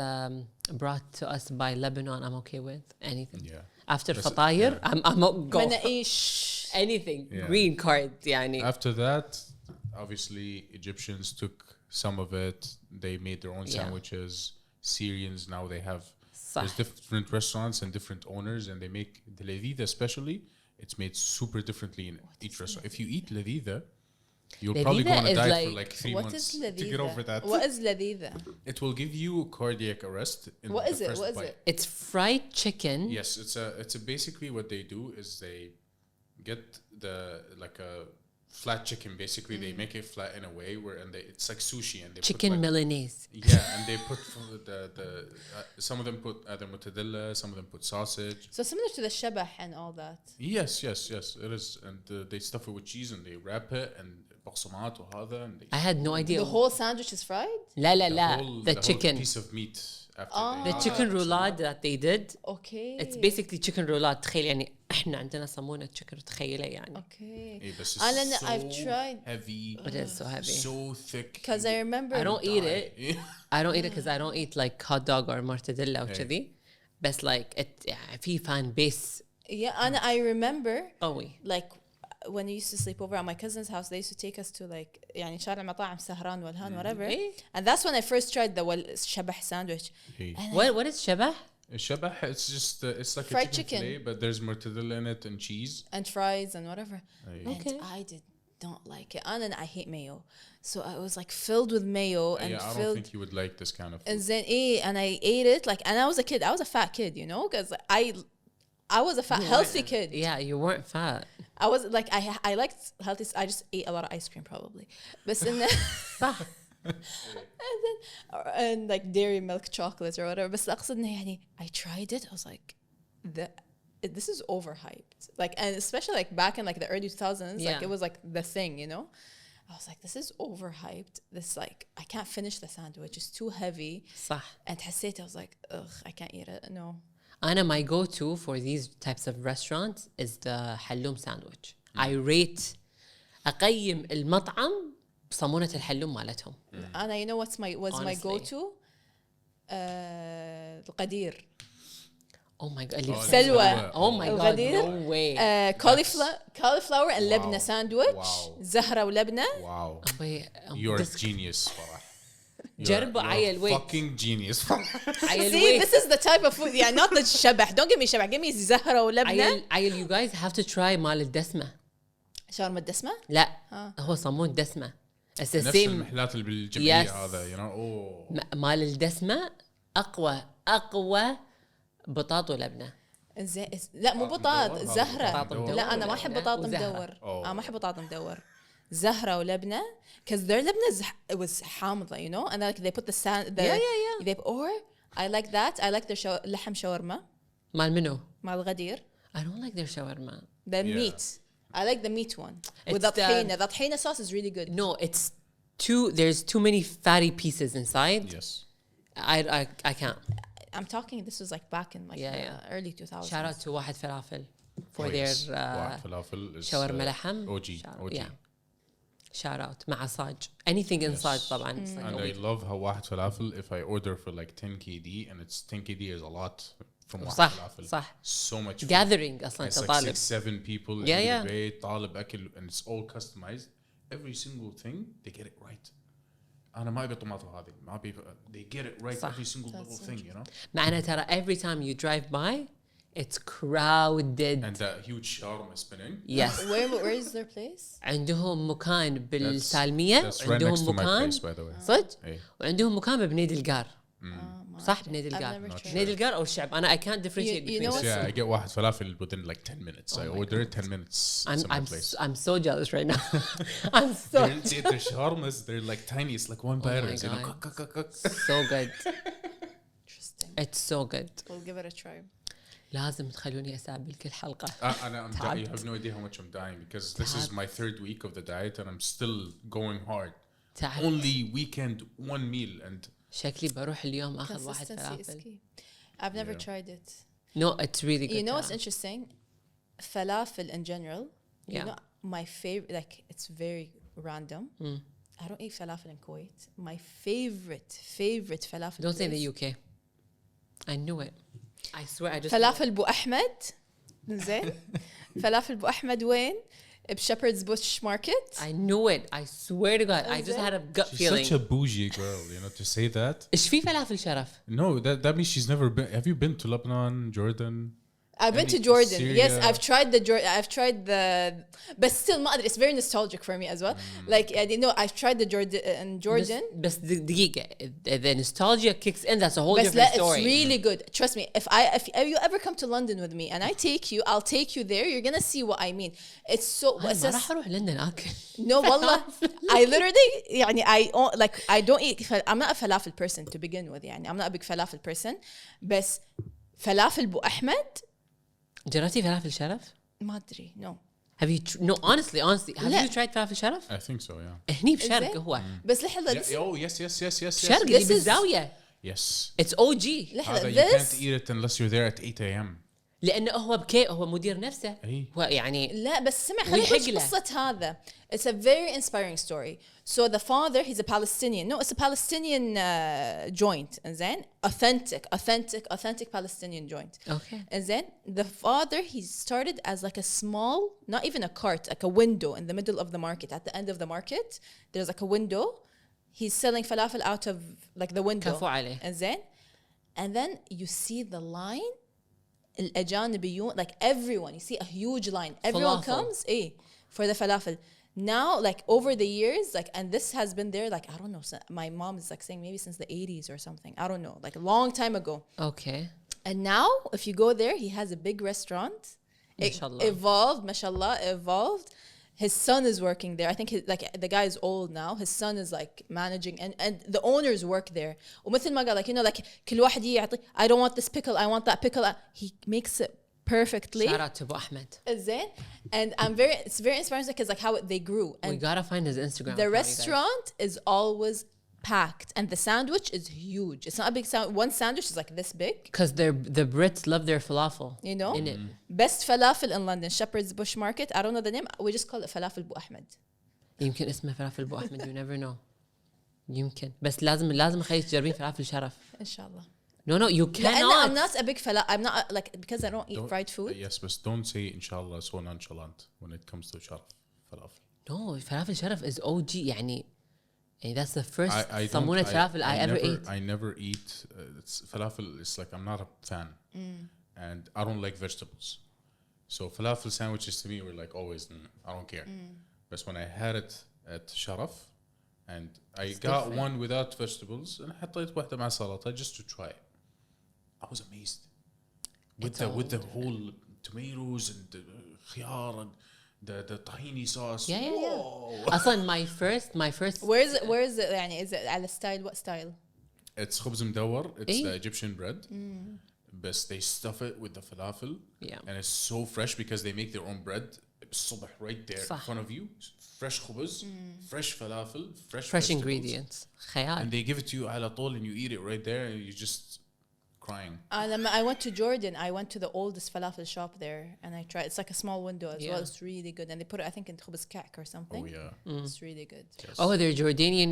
B: brought to us by Lebanon, I'm okay with anything.
C: Yeah.
B: After
C: That's-
B: فطاير, I'm go
A: مناقيش.
B: anything.
C: Yeah.
B: Green card, يعني.
C: After that, obviously Egyptians took some of it. They made their own
B: Yeah.
C: sandwiches. Syrians now they have
B: صح.
C: there's different restaurants and different owners, and they make the levida especially. It's made super differently in each restaurant. If you eat levida, you'll probably go on a
B: Levida is
C: diet for
B: like-
C: like 3
A: What
C: months
A: is
C: to get over that.
A: What is لذيذة?
C: It will give you cardiac arrest in
A: What
C: the
A: is it?
C: first
A: What is
C: bite.
A: it?
B: It's fried chicken.
C: Yes, it's a basically what they do is they get the like a flat chicken. Basically, they make it flat in a way where it's like sushi and they
B: Chicken
C: put like,
B: Milanese.
C: yeah, and they put some of them put either mortadella, some of them put sausage.
A: So similar to the shabah and all that.
C: Yes, it is, and they stuff it with cheese and they wrap it and بقسماط وهذا and they
B: I had no idea.
A: The whole sandwich is fried?
B: لا لا
C: the
B: لا.
C: whole
B: The chicken.
C: piece of meat after
B: The chicken roulade that they did.
A: Okay.
B: It's basically chicken roulade. تخيل يعني احنا عندنا صمونة chicken تخيلها يعني.
A: Okay.
C: Hey, but it's
A: Alan,
C: so
A: I've tried.
C: heavy.
B: It is so heavy.
C: So thick.
A: Because I remember.
B: I don't eat it.
C: Die.
B: I don't eat it because I don't eat like hot dog or mortadella وكذي. بس like it يعني في fan base
A: Yeah, and I remember
B: قوي.
A: like when we used to sleep over at my cousin's house, they used to take us to like يعني شارع مطاعم سهران والهان whatever.
B: إيه.
A: And that's when I first tried the شبح sandwich.
C: Hey.
A: And
B: What is شبح?
C: الشبح, it's just it's like
A: Fried
C: a chicken fillet, but there's mortadella in it and cheese.
A: and fries and whatever.
C: Hey.
B: Okay.
A: And I did not like it. And then I hate mayo. So I was like filled with mayo and
C: Yeah, I don't
A: filled.
C: think you would like this kind of food.
A: And then and I ate it like, and I was a kid. I was a fat kid, you know, because I was a fat, healthy kid.
B: Yeah, you weren't fat.
A: I was like, I liked healthy. I just ate a lot of ice cream probably, but then
B: صح.
A: and like dairy milk chocolates or whatever. But أقصد إنه يعني I tried it. I was like, this is overhyped. Like, and especially like back in like the early 2000s, like
B: Yeah.
A: it was like the thing, you know. I was like, this is overhyped. This like I can't finish the sandwich. It's too heavy.
B: صح.
A: And حسيت I was like, ugh, I can't eat it. No.
B: أنا my go-to for these types of restaurants is the حلوم sandwich. I rate أقيم المطعم بصمونة الحلوم مالتهم.
A: And you know what's my
B: Honestly.
A: go-to? القدير.
B: Oh my god. اللي في
A: سلوى.
B: Oh my god.
A: الغدير.
B: No way.
A: cauliflower and لبنة ساندويتش.
C: Wow.
A: زهرة ولبنة.
C: Wow.
B: You're
C: You're a genius, Farah.
B: جربوا عيل wait.
C: Fucking genius.
B: عيل
A: See,
B: wait.
A: this is the type of food. Yeah, not the شبح. Don't give me شبح. Give me زهرة ولبنة.
B: عيل you guys have to try مال الدسمة.
A: شاورما الدسمة.
B: لا هو صمون دسمة. It's the
C: نفس
B: same.
C: المحلات اللي بالجمعية
B: Yes.
C: هذا, you know. Oh.
B: مال الدسمة أقوى بطاط ولبنة.
A: لا مو بطاط
C: مدور.
A: زهرة.
B: بطاط مدور.
A: لا أنا ما أحب بطاط
B: وزهرة.
A: مدور.
C: Oh.
A: ما أحب بطاط مدور. زهرة ولبنة. Because their لبنة it was حامضة, you know, and like they put the sand.
B: Yeah.
A: They or I like that. I like their لحم شاورما.
B: مال منو؟
A: مع الغدير.
B: I don't like their shawarma.
A: The
C: Yeah.
A: meat. I like the meat one. With
B: It's
A: the
B: the-
A: طحينة. The طحينة sauce is really good.
B: No, it's there's too many fatty pieces inside.
C: Yes.
B: I can't.
A: I'm talking, this was like back in like
B: Yeah.
A: early 2000s.
B: Shout out to واحد فلافل for
C: Oh,
B: their
C: yes. واحد فلافل is
B: shawarma لحم.
C: OG.
B: Yeah. Shout out مع صاج. Anything inside طبعا. It's like
C: And I love how واحد فلافل, if I order for like 10 KD, and it's 10 KD is a lot from واحد
B: صح
C: فلافل.
B: صح.
C: So much food.
B: Gathering أصلا
C: It's like
B: كطالب.
C: 6-7 people
B: Yeah,
C: in
B: yeah.
C: the bait, طالب أكل, and it's all customized. Every single thing, they get it right. أنا ما أبي طماطم هذه, ما أبي, they get it right
B: صح.
C: every single little thing, you know.
B: مع أنا ترى every time you drive by it's crowded.
C: And that huge shawarma spinning.
B: Yes.
A: Where is their place?
B: عندهم مكان بالسالمية.
C: That's right
B: عندهم
C: next to my
B: مكان
C: place, by the way.
B: صدق.
C: إيه.
B: وعندهم مكان ببنيد القار. صح بنيد
A: I've
B: القار.
A: never tried.
B: بنيد القار أو الشعب. أنا I can't differentiate
A: You
B: between
A: know
B: them.
A: what?
C: Yeah, I get واحد فلافل within like 10 minutes. I order it 10 minutes. It's in my place.
B: I'm so jealous right now. I'm so
C: Their shawarmas, they're like tiny. It's like one bite.
B: my
C: You know,
B: God. so good.
A: Interesting.
B: It's so good.
A: We'll give it a try.
B: لازم تخلوني أسابل كل حلقة.
C: I'm dying. You have no idea how much I'm dying because this is my 3rd week of the diet and I'm still going hard.
B: تعبت.
C: Only weekend, one meal, and
B: شكلي بروح اليوم أخذ واحد
A: Consistency is
B: فلافل.
A: key. I've never
C: Yeah.
A: tried it.
B: No, it's really good.
A: You know what's
B: ترى.
A: interesting? Falafel in general.
B: Yeah.
A: You know, my favorite, like, it's very random. I don't eat falafel in Kuwait. My favorite falafel.
B: Don't say in
A: place.
B: the UK. I knew it. I swear I just
A: فلافل بو أحمد زين فلافل بو أحمد وين بشيبردز بوش ماركت.
B: I knew it. I swear to God. I just had a gut
C: She's
B: feeling.
C: such a bougie girl, you know, to say that.
B: إيش في فلافل شرف؟
C: No, that means she's never been. Have you been to Lebanon, Jordan?
A: I've been to
C: Any
A: Jordan.
C: Syria?
A: Yes, I've tried the I've tried the, but still ما أدري. It's very nostalgic for me as well. Like I didn't know I've tried the Jordan.
B: بس دقيقة. The nostalgia kicks in. That's a whole
A: But
B: different
A: it's
B: story.
A: really good. Trust me. If you ever come to London with me and I take you, I'll take you there. You're gonna see what I mean. It's so.
B: ما راح أروح لندن أكل.
A: No, والله. I literally يعني I don't eat. I'm not a falafel person to begin with. يعني I'm not a big falafel person. بس falafel بو أحمد
B: جربتي فلافل شرف؟
A: ما أدري. No.
B: Have you no honestly have
A: لا.
B: you tried فلافل شرف؟
C: I think so, yeah.
B: هني بشرق
A: إزاي؟
B: هو.
A: بس لحظة.
C: Yeah, oh, yes.
B: شرق اللي
A: This is-
B: بالزاوية.
C: Yes.
B: It's OG.
A: لحظة.
C: You can't
A: This.
C: eat it unless you're there at 8 a.m.
B: لأنه هو هو مدير نفسه.
C: أي.
B: هو يعني
A: لا بس سمع خليني
B: ويحق
A: أقول
B: له.
A: قصة هذا. It's a very inspiring story. So the father, he's a Palestinian. No, it's a Palestinian joint. And then authentic Palestinian joint.
B: Okay.
A: And then the father, he started as like a small, not even a cart, like a window in the middle of the market. At the end of the market, there's like a window. He's selling falafel out of like the window.
B: كفو عليه.
A: And then you see the line. الأجانبيون, like everyone, you see a huge line. Everyone
B: Falafel.
A: comes, for the falafel. Now, like over the years, like, and this has been there, like, I don't know, my mom is like saying maybe since the 80s or something. I don't know, like a long time ago.
B: Okay.
A: And now, if you go there, he has a big restaurant. It
B: Mashallah.
A: evolved, mashallah, evolved. His son is working there. I think like the guy is old now. His son is like managing, and the owners work there. ومثل ما قال, like, you know, like كل واحد يعطي, I don't want this pickle, I want that pickle. He makes it perfectly.
B: Shout out to Abu Ahmed.
A: زين. And it's very inspiring because like how they grew.
B: We
A: And
B: gotta find his Instagram.
A: the
B: account, you guys.
A: restaurant is always packed, and the sandwich is huge. It's not a big sandwich. One sandwich is like this big.
B: Because the Brits love their falafel.
A: You know,
B: In it.
A: best falafel in London, Shepherd's Bush Market. I don't know the name. We just call it falafel Bu Ahmed.
B: يمكن اسمه فلافل أبو أحمد. You never know. يمكن. بس لازم أخليك تجربين فلافل شرف.
A: إن شاء الله.
B: No, you
A: لأن
B: cannot.
A: I'm not a big falafel. I'm not like because I don't eat fried food.
C: Yes, but don't say inshallah so nonchalant when it comes to sharf falafel.
B: No, فلافل شرف is OG يعني that's the first
C: I
B: صمونة فلافل I ever ate.
C: I never eat it's falafel. It's like I'm not a fan, and I don't like vegetables. So falafel sandwiches to me were like always I don't care. But when I had it at Sharaf, and I got
B: different.
C: one without vegetables, and حطيت واحدة مع سلطة just to try it. I was amazed with the whole tomatoes and the khiyar and the tahini sauce.
B: Yeah.
C: Whoa.
B: أصلا my first
A: Where is it يعني is it على style what style?
C: It's خبز مدور. It's
B: إيه.
C: the Egyptian bread. But they stuff it with the falafel.
B: Yeah.
C: And it's so fresh because they make their own bread. الصبح right there in
B: صح.
C: front of you. Fresh خبز, fresh falafel, fresh
B: fresh
C: vegetables.
B: ingredients.
C: And
B: خيال.
C: they give it to you على طول and you eat it right there and you just crying.
A: لما I went to Jordan, I went to the oldest falafel shop there, and I tried. It's like a small window as
B: Yeah.
A: well. It's really good, and they put it, I think, in khubz kak or something.
C: Oh yeah.
A: It's really good.
B: Oh, they're Jordanian.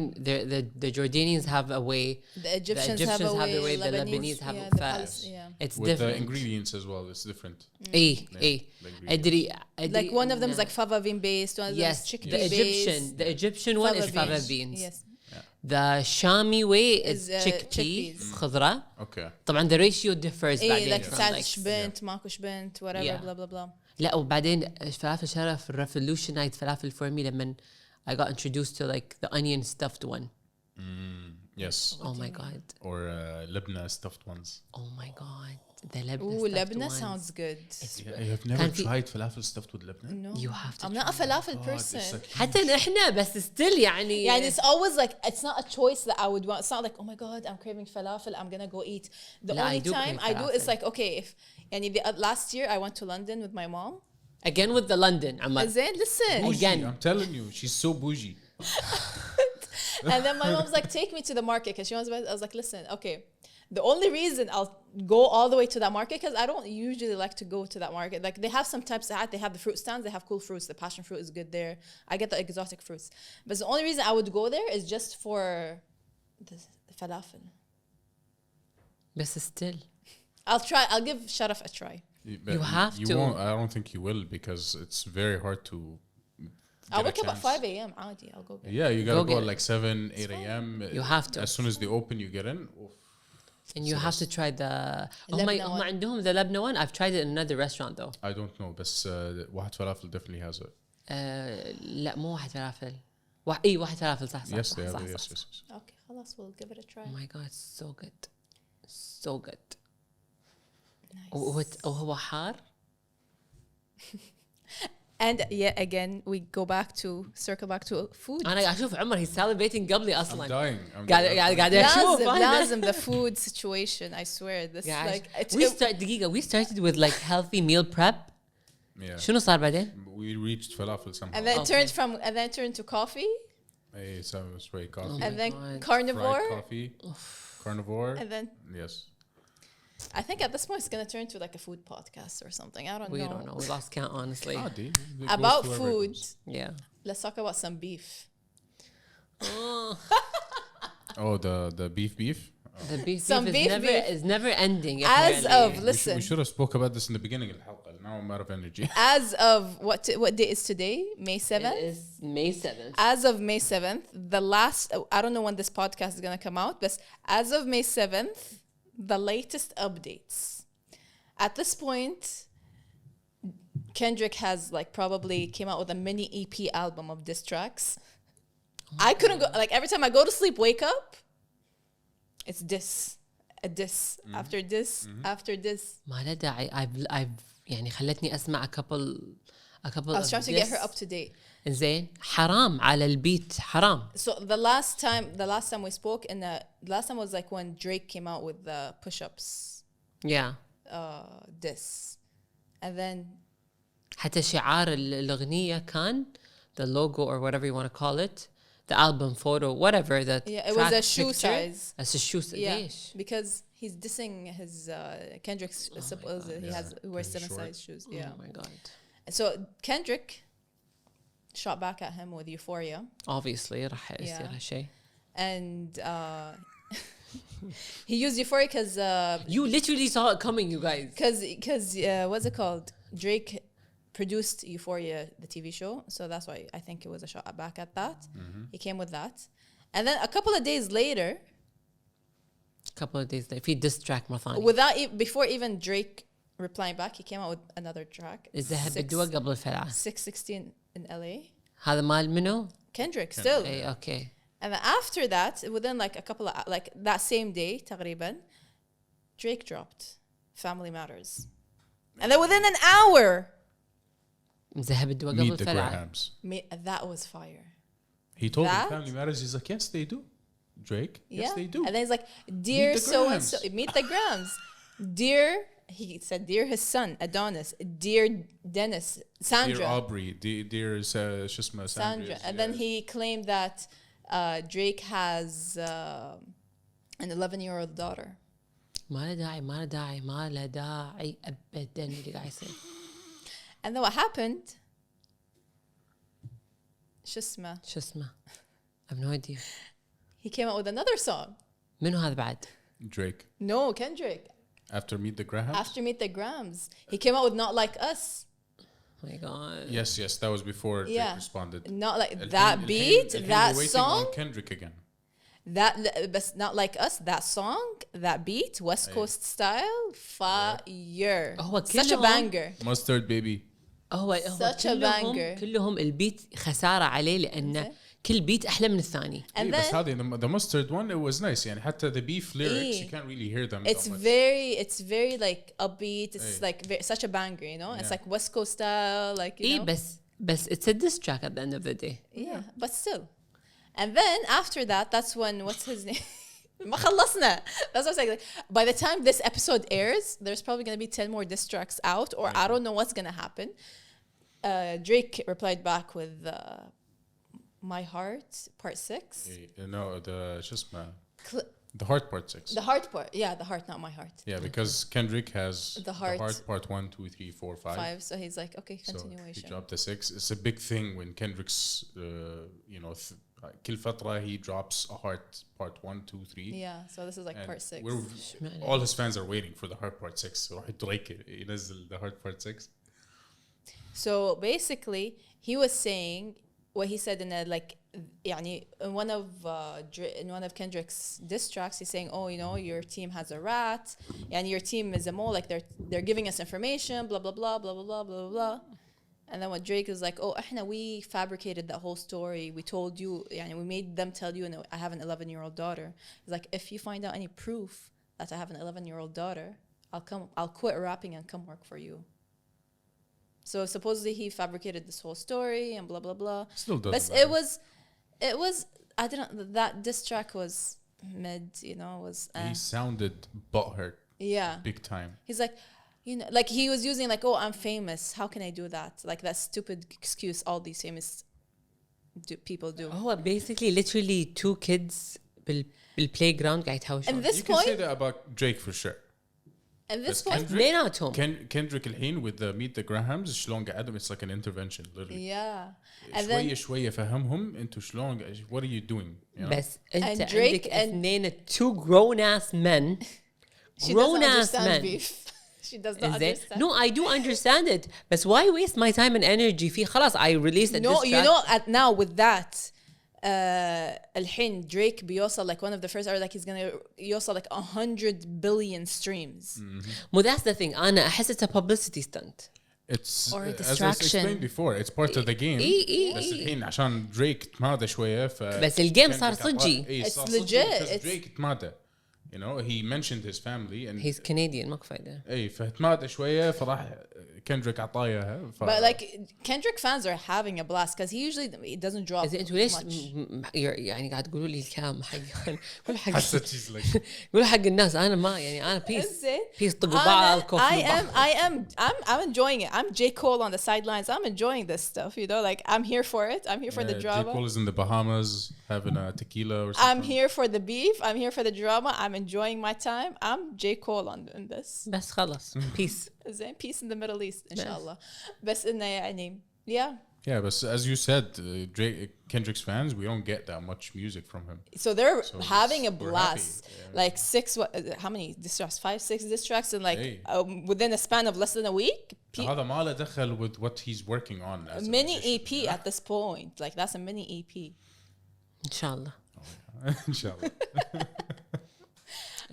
B: The Jordanians have a way.
A: The Egyptians,
B: have
A: have
B: the way. The
A: Lebanese
B: Lebanese have
A: yeah,
B: a
A: the
B: fast.
A: yeah.
B: It's
C: With
B: different.
C: the ingredients as well. It's different.
B: إيه.
C: The ingredients.
B: أدري.
A: Like one of them is like fava bean based, one of them
B: yes.
A: is chickpea
B: The Egyptian one is fava beans.
A: Yes.
B: The Shami way is
A: Is,
B: chickpeas.
A: chickpeas.
B: خضرة.
C: Okay.
B: طبعا the ratio differs بعدين.
A: like
B: from
A: ساعات
B: like
A: شبنت ماكو شبنت whatever
B: Yeah.
A: blah blah blah.
B: لا وبعدين فلافل شرف revolutionized فلافل for me لما I got introduced to like the onion stuffed one.
C: Yes.
B: Oh my god.
C: Or Lebanon stuffed ones.
B: Oh my god. The Lebanon
A: Ooh,
B: stuffed
A: Lebanon
B: ones.
A: sounds good.
C: Yeah, you have never
B: كان في-
C: tried falafel stuffed with Lebanon?
A: No,
B: You have to
A: I'm not a
B: try.
A: falafel
C: God,
A: person.
C: it's like
B: حتى نحن بس still يعني.
A: يعني it's always like it's not a choice that I would want. It's not like oh my god I'm craving falafel I'm gonna go eat. The
B: لا,
A: only
B: I do
A: time
B: crave
A: I do is
B: falafel.
A: like okay if يعني last year I went to London with my mom.
B: Again with the London عمر.
A: زين listen.
C: bougie.
B: Again.
C: I'm telling you, she's so bougie.
A: And then my mom's like, take me to the market because she wants. I was like, listen, okay. The only reason I'll go all the way to that market, because I don't usually like to go to that market. Like they have some types of, they have the fruit stands, they have cool fruits. The passion fruit is good there. I get the exotic fruits. But the only reason I would go there is just for the falafel.
B: But still.
A: I'll give Sharaf a try.
B: You have to.
C: Won't, I don't think you will, because it's very hard to.
A: I'll wake up at 5 a.m. عادي. I'll go get it.
C: Yeah, you gotta
B: Go
C: go
B: get
C: at
B: it.
C: like 7, 8 a.m.
B: You have to.
C: As soon as they open, you get in. Oof.
B: And you have to try the
A: Lebanon
B: هم
A: one.
B: عندهم the Lebanon one. I've tried it in another restaurant though.
C: I don't know, but واحد falafel definitely has it.
B: لا مو واحد فلافل. اي واحد فلافل صح
C: Yes, they
B: صح
C: have it.
B: صح.
C: Yes, yes.
A: Okay, خلاص, we'll give it a try.
B: Oh my god, so good. So good.
A: Nice.
B: وهو حار.
A: And yet again, we circle back to food.
B: أنا قاعد أشوف عمر he's salivating قبلي
C: I'm
B: أصلا.
C: dying.
B: قاعد أشوف.
A: لازم the food situation. I swear, this
B: Guys,
A: like
B: we started with like healthy meal prep.
C: Yeah.
B: شنو صار بعدين؟
C: We reached falafel somehow.
A: and then
B: Okay.
A: it turned to coffee,
C: Hey, so straight coffee.
B: Oh my
A: and then
B: God.
A: carnivore,
C: Fried coffee. Carnivore.
A: and then
C: Yes.
A: I think at this point it's gonna turn to like a food podcast or something. I don't
B: We
A: know.
B: don't know. We lost count honestly.
C: عادي. It
A: About
C: goes to
A: food,
C: wherever it
B: Yeah.
A: let's talk about some beef.
B: Oh,
C: goes. Oh, the beef.
B: the beef
A: Some beef.
B: is never ending.
A: As
B: apparently.
A: of
C: We
A: listen,
C: should have spoke about this in the beginning of الحلقة. Now I'm out of energy.
A: as of what day is today? May
B: It
A: 7th.
B: is May 7th.
A: As of May 7th, the last, I don't know when this podcast is going to come out, but as of May 7th, the latest updates. At this point, Kendrick has like probably came out with a mini EP album of diss tracks. I couldn't go, like every time I go to sleep, wake up, it's diss, a diss, after diss, after diss.
B: ما له داعي. I've يعني خلتني أسمع a couple
A: I was trying to get her up to date.
B: زين حرام على البيت حرام.
A: So the last time we spoke, the last time was like when Drake came out with the push-ups
B: Yeah.
A: diss, and then
B: حتى شعار الأغنية كان the logo or whatever you want to call it, the album photo, whatever the
A: yeah, it was
B: track
A: a shoe
B: picture.
A: size.
B: It's a shoe size.
A: Yeah,
B: ليش؟
A: because he's dissing his Kendrick's. Suppose he
C: Yeah,
A: he wears
C: pretty
A: 7
C: short.
A: size shoes. Yeah,
B: Oh my god.
A: so Kendrick shot back at him with Euphoria,
B: Obviously راح يصير
A: Yeah.
B: هالشيء.
A: and he used Euphoria because
B: You literally saw it coming, you guys.
A: what's it called? Drake produced Euphoria, the TV show, so that's why I think it was a shot back at that. He came with that, and then a couple of days later,
B: Couple of days later في diss track مرة ثانية.
A: without before even Drake replying back, he came out with another track.
B: الذهب بالدواء قبل الفلعة.
A: 616 in LA.
B: هذا مال منو؟
A: Kendrick still.
B: اي اوكي.
A: And then after that, within like a couple of like that same day, تقريبا, Drake dropped Family Matters. And then within an hour,
B: الذهب بالدواء قبل
C: Meet the
B: الفلعة.
C: Grahams.
A: that was fire.
C: He told
A: That?
C: him Family Matters. He's like, yes, they do. Drake,
A: Yeah.
C: yes, they do.
A: And then he's like, dear
C: the
A: so and so,
C: Grahams.
A: meet the Grahams. Dear, he said, dear his son, Adonis. Dear Dennis, Sandra.
C: Dear Aubrey, dear شو اسمه
A: Sandra. And then he claimed that Drake has an 11-year-old daughter.
B: ما له داعي ما له داعي ما له داعي أبدا اللي قاعد يصير.
A: And then what happened? شو اسمه?
B: شو اسمه؟ I have no idea.
A: He came out with another song.
B: منو هذا بعد؟
C: Drake.
A: No, Kendrick.
C: After Meet the Grahams?
A: After Meet the Grams. He came out with Not Like Us.
B: Oh my god.
C: Yes, that was before Drake
A: Yeah.
C: responded.
A: Not like
C: الحين-
A: that
C: الحين-
A: beat,
C: الحين
A: that
C: we're waiting
A: song,
C: on Kendrick again.
A: but Not Like Us, that song, that beat, West Coast style, fire.
B: هو
A: Such a
B: كلهم-
A: banger.
C: Mustard Baby.
B: هو
A: Such a banger.
B: كلهم البيت خسارة عليه لأن كل بيت أحلى من الثاني.
A: And
C: بس
A: then
C: هذه the Mustard one, it was nice. يعني حتى the beef lyrics,
A: إيه.
C: you can't really hear them
A: it's
C: that much.
A: very like upbeat. It's
C: Hey.
A: like such a banger, you know? It's
C: Yeah.
A: like West Coast style, like, you
B: إيه
A: know?
B: بس it's a diss track at the end of the day.
A: Yeah, but still. And then after that, that's when, what's his name? ما خلصنا. That's what I'm saying. Like, by the time this episode airs, there's probably going to be 10 more diss tracks out, or I don't know what's going to happen. Drake replied back with My Heart, Part 6.
C: No, the شو اسمه The Heart Part 6.
A: The heart part. Yeah, the heart, not my heart.
C: Yeah, because Kendrick has
A: The Heart.
C: Part 1, 2, 3, 4, 5.
A: 5. So he's like, okay,
C: So
A: continuation.
C: he dropped the 6. It's a big thing when Kendrick's, كل فترة he drops a Heart Part 1, 2, 3.
A: Yeah, so this is like
C: And
A: part 6.
C: all his fans are waiting for the Heart Part 6. So Drake ينزل the Heart Part 6.
A: So basically, he was saying what he said in a, like, يعني, in one of Kendrick's diss tracks, he's saying, oh, your team has a rat, and your team is a mole, like they're giving us information, blah blah blah blah blah blah blah blah. And then what Drake is like, oh, we fabricated that whole story. We told you, we made them tell you, I have an 11-year-old daughter. He's like, if you find out any proof that I have an 11-year-old daughter, I'll quit rapping and come work for you. So supposedly he fabricated this whole story and blah blah blah.
C: Still doesn't
A: But
C: matter.
A: it was that diss track was mid, was
C: He sounded butthurt
A: yeah.
C: big time.
A: He's like, like he was using like, oh, I'm famous. How can I do that? Like that stupid excuse all these famous people do.
B: Oh, basically, literally 2 kids بالplayground قاعد يتهاوشون.
A: And this
C: You can say
A: point,
C: that about Drake for sure.
A: and this
C: But
A: point,
B: اثنيناتهم.
C: Kendrick الحين with the Meet the Grahams شلون قعدهم, it's like an intervention literally.
A: yeah. And then
C: شوية فهمهم انتوا شلون, what are you doing?
B: بس انت
A: And Drake
B: عندك
A: and-
B: اثنين 2 grown ass men.
A: she
B: Grown
A: doesn't
B: ass
A: understand
B: men.
A: beef. She does not
B: إنزين؟
A: understand.
B: No, I do understand it. But why waste my time and energy في خلاص I released a
A: No,
B: diss
A: you
B: track.
A: know, now with that, الحين Drake بيوصل like one of the first are like he's gonna يوصل like 100 billion streams.
B: Well, that's the thing. أنا أحس it's a publicity stunt.
C: It's
A: Or a
C: as I
A: distraction.
C: explained before, it's part of the game.
B: إيه.
C: بس الحين عشان دريك تمادى شوية
B: بس الجيم صار صجي.
A: It's legit.
C: دريك تمادى. He mentioned his family and
B: He's Canadian ماكو فايدة.
C: اي فتمادى شوية فراح كندريك عطاه اياها.
A: But like Kendrick fans are having a blast because he doesn't drop
B: إذا أنتوا ليش
A: much.
B: يعني قاعد تقولوا لي الكلام حق قولوا حق
C: حسيت she's like
B: قولوا حق الناس أنا ما يعني أنا
A: إنزين.
B: بيس طقوا بعض كوفي
A: I'm enjoying it. I'm J. Cole on the sidelines. I'm enjoying this stuff, like I'm here for it. I'm here for the
C: J.
A: drama.
C: Cole is in the Bahamas having a tequila or something.
A: I'm here for the beef. I'm here for the drama. I'm enjoying my time. I'm J. Cole in this.
B: بس خلاص peace.
A: زين peace in the Middle East إن شاء الله. بس إنه يعني yeah.
C: Yeah, but as you said, Kendrick's fans, we don't get that much music from him.
A: So they're
C: So
A: having a
C: we're
A: blast.
C: happy, yeah.
A: Like 6, how many diss tracks? 5, 6 diss tracks in like
C: Hey.
A: within a span of less than a week.
C: هذا ما له دخل with what he's working on. As a
A: Mini
C: musician.
A: EP at this point. Like that's a mini EP.
B: إن شاء الله.
C: إن شاء الله.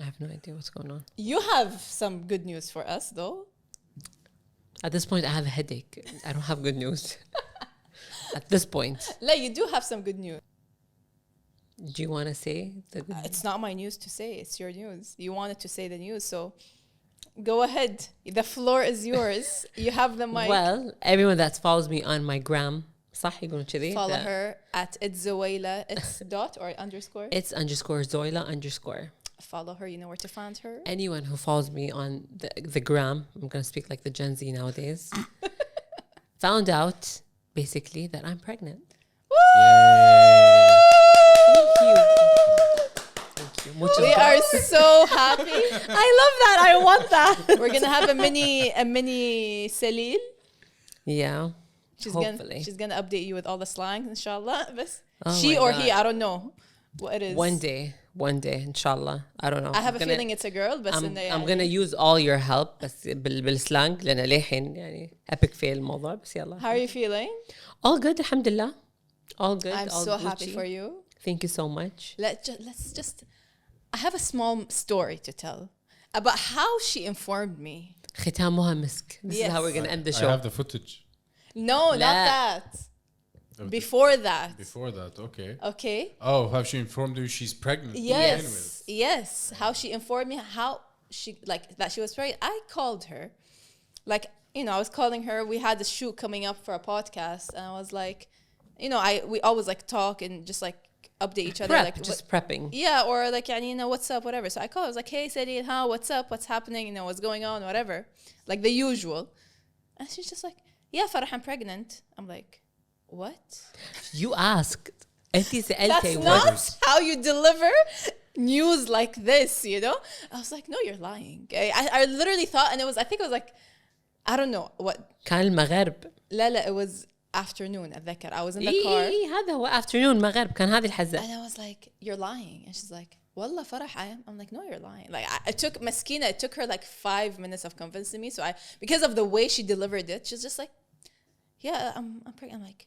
B: I have no idea what's going on.
A: You have some good news for us though.
B: At this point, I have a headache. I don't have good news. At this point,
A: Like you do have some good news.
B: do you want to say the good news?
A: It's not my news to say. It's your news. You wanted to say the news, so go ahead. The floor is yours. You have the mic.
B: Well, everyone that follows me on my gram, صح يقولون كذي.
A: Follow her at it's Zoila. It's dot or underscore.
B: It's _Zoila_.
A: Follow her. You know where to find her.
B: Anyone who follows me on the gram, I'm going to speak like the Gen Z nowadays, found out basically that I'm pregnant. Thank you. Thank you. Muchas
A: We are so happy.
B: I love that. I want that.
A: We're gonna have a mini Saleel.
B: Yeah. Hopefully.
A: She's gonna update you with all the slangs, inshallah. But
B: Oh
A: she
B: my
A: or
B: God.
A: he, I don't know what it is.
B: One day, inshallah. I don't know.
A: I have a feeling it's a girl, but
B: I'm gonna use all your help بس بالسلانج لأن للحين يعني epic fail الموضوع بس يلا.
A: How are you feeling?
B: All good الحمد لله. All good.
A: I'm
B: all
A: so happy
B: Gucci.
A: for you.
B: Thank you so much.
A: Let's just. I have a small story to tell about how she informed me.
B: ختامها مسك. This is how we're gonna end the
C: I
B: show.
C: have the footage.
A: No, not
B: لا.
A: that. Before that.
C: Before that, okay.
A: Okay.
C: Oh, have she informed you she's pregnant? to begin with?
A: Yes. How she informed me how she like that she was pregnant. I called her. Like, I was calling her. We had a shoot coming up for a podcast, and I was like, we always like talk and just like update each other.
B: Prep,
A: Like
B: just prepping.
A: yeah, or like what's up, whatever. So I called. I was like, hey, Sadie, how? What's up? What's happening? What's going on? Whatever. Like the usual. And she's just like, yeah, Farah, I'm pregnant. I'm like, what?
B: You asked. أنتي سألتي
A: That's not how you deliver news like this, you know? I was like, no, you're lying. I literally thought, and I think it was like, I don't know what.
B: كان المغرب.
A: لا, it was afternoon. أتذكر. I was in the car.
B: هذا هو afternoon مغرب كان هذه الحزة.
A: And I was like, you're lying. And she's like, والله فرح I am. I'm like, no, you're lying. Like, it took her like 5 minutes of convincing me. So because of the way she delivered it, she's just like, yeah, I'm pregnant. I'm like,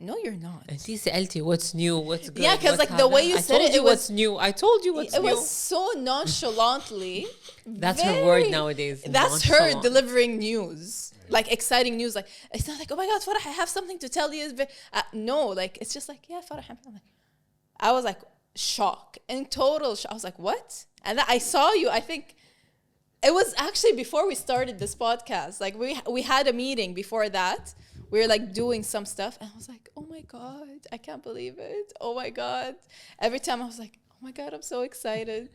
A: no, you're not.
B: أنتي سألتي what's new, what's good.
A: Yeah, because like the way you said it,
B: what's new. I told you what's new.
A: It was so nonchalantly.
B: That's her word nowadays.
A: That's her delivering news, like exciting news. Like it's not like, oh my God, Farah, I have something to tell you. No, like it's just like, yeah, Farah. I'm like, I was like shocked, in total shock. I was like, what? And then I saw you. I think it was actually before we started this podcast. Like we had a meeting before that. We were like doing some stuff, and I was like, oh my God, I can't believe it. Oh my God. Every time I was like, oh my God, I'm so excited.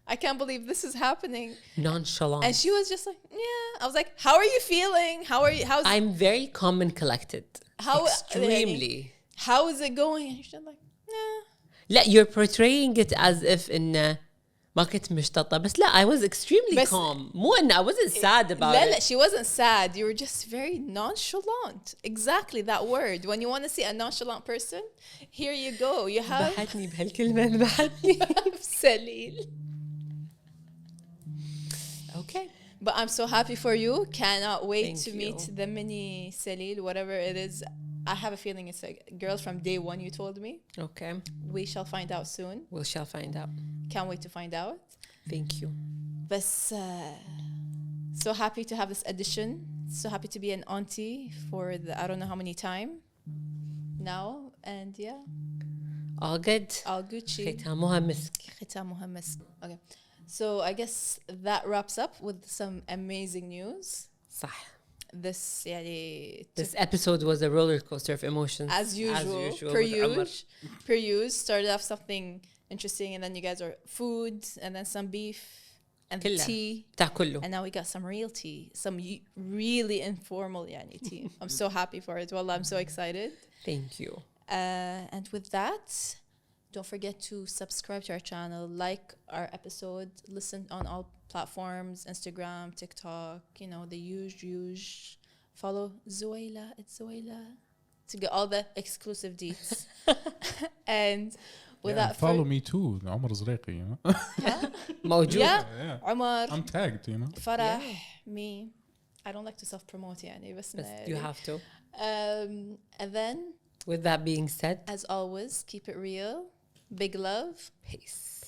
A: I can't believe this is happening.
B: Nonchalant.
A: And she was just like, yeah. I was like, how are you feeling?
B: I'm very calm and collected. Extremely.
A: How is it going? And she's like, nah.
B: لا, you're portraying it as if إن ما كنت مشتطة. بس لا, I was extremely calm. مو إن I wasn't sad about it.
A: لا, she wasn't sad. You were just very nonchalant. Exactly that word. When you want to see a nonchalant person, here you go. You have
B: بحتني بهالكلمة بحتني.
A: Saleel.
B: Okay.
A: But I'm so happy for you. Cannot wait
B: Thank
A: to
B: you.
A: meet the mini Saleel, whatever it is. I have a feeling it's a girl from day one, you told me.
B: Okay.
A: We shall find out soon.
B: We shall find out.
A: Can't wait to find out.
B: Thank you.
A: But so happy to have this edition. So happy to be an auntie for the I don't know how many time now. And yeah.
B: All good.
A: All Gucci.
B: ختامها مسك.
A: ختامها مسك. Okay. So I guess that wraps up with some amazing news.
B: صح.
A: This
B: This episode was a roller coaster of emotions.
A: as usual per use started off something interesting, and then you guys are food, and then some beef and the tea
B: بتاع كله.
A: and now we got some real tea, some really informal tea. I'm so happy for it. Wallah, I'm so excited.
B: Thank you.
A: And with that, don't forget to subscribe to our channel, like our episode, listen on all platforms, Instagram, TikTok, the usual. Follow Zoila to get all the exclusive deets. And without
C: follow me too, Omar Zreqi,
B: موجود.
A: Yeah, Omar.
C: I'm tagged,
A: Farah, me. I don't like to self-promote, بس
B: You have to.
A: and then,
B: With that being said,
A: as always, keep it real. Big love.
B: peace.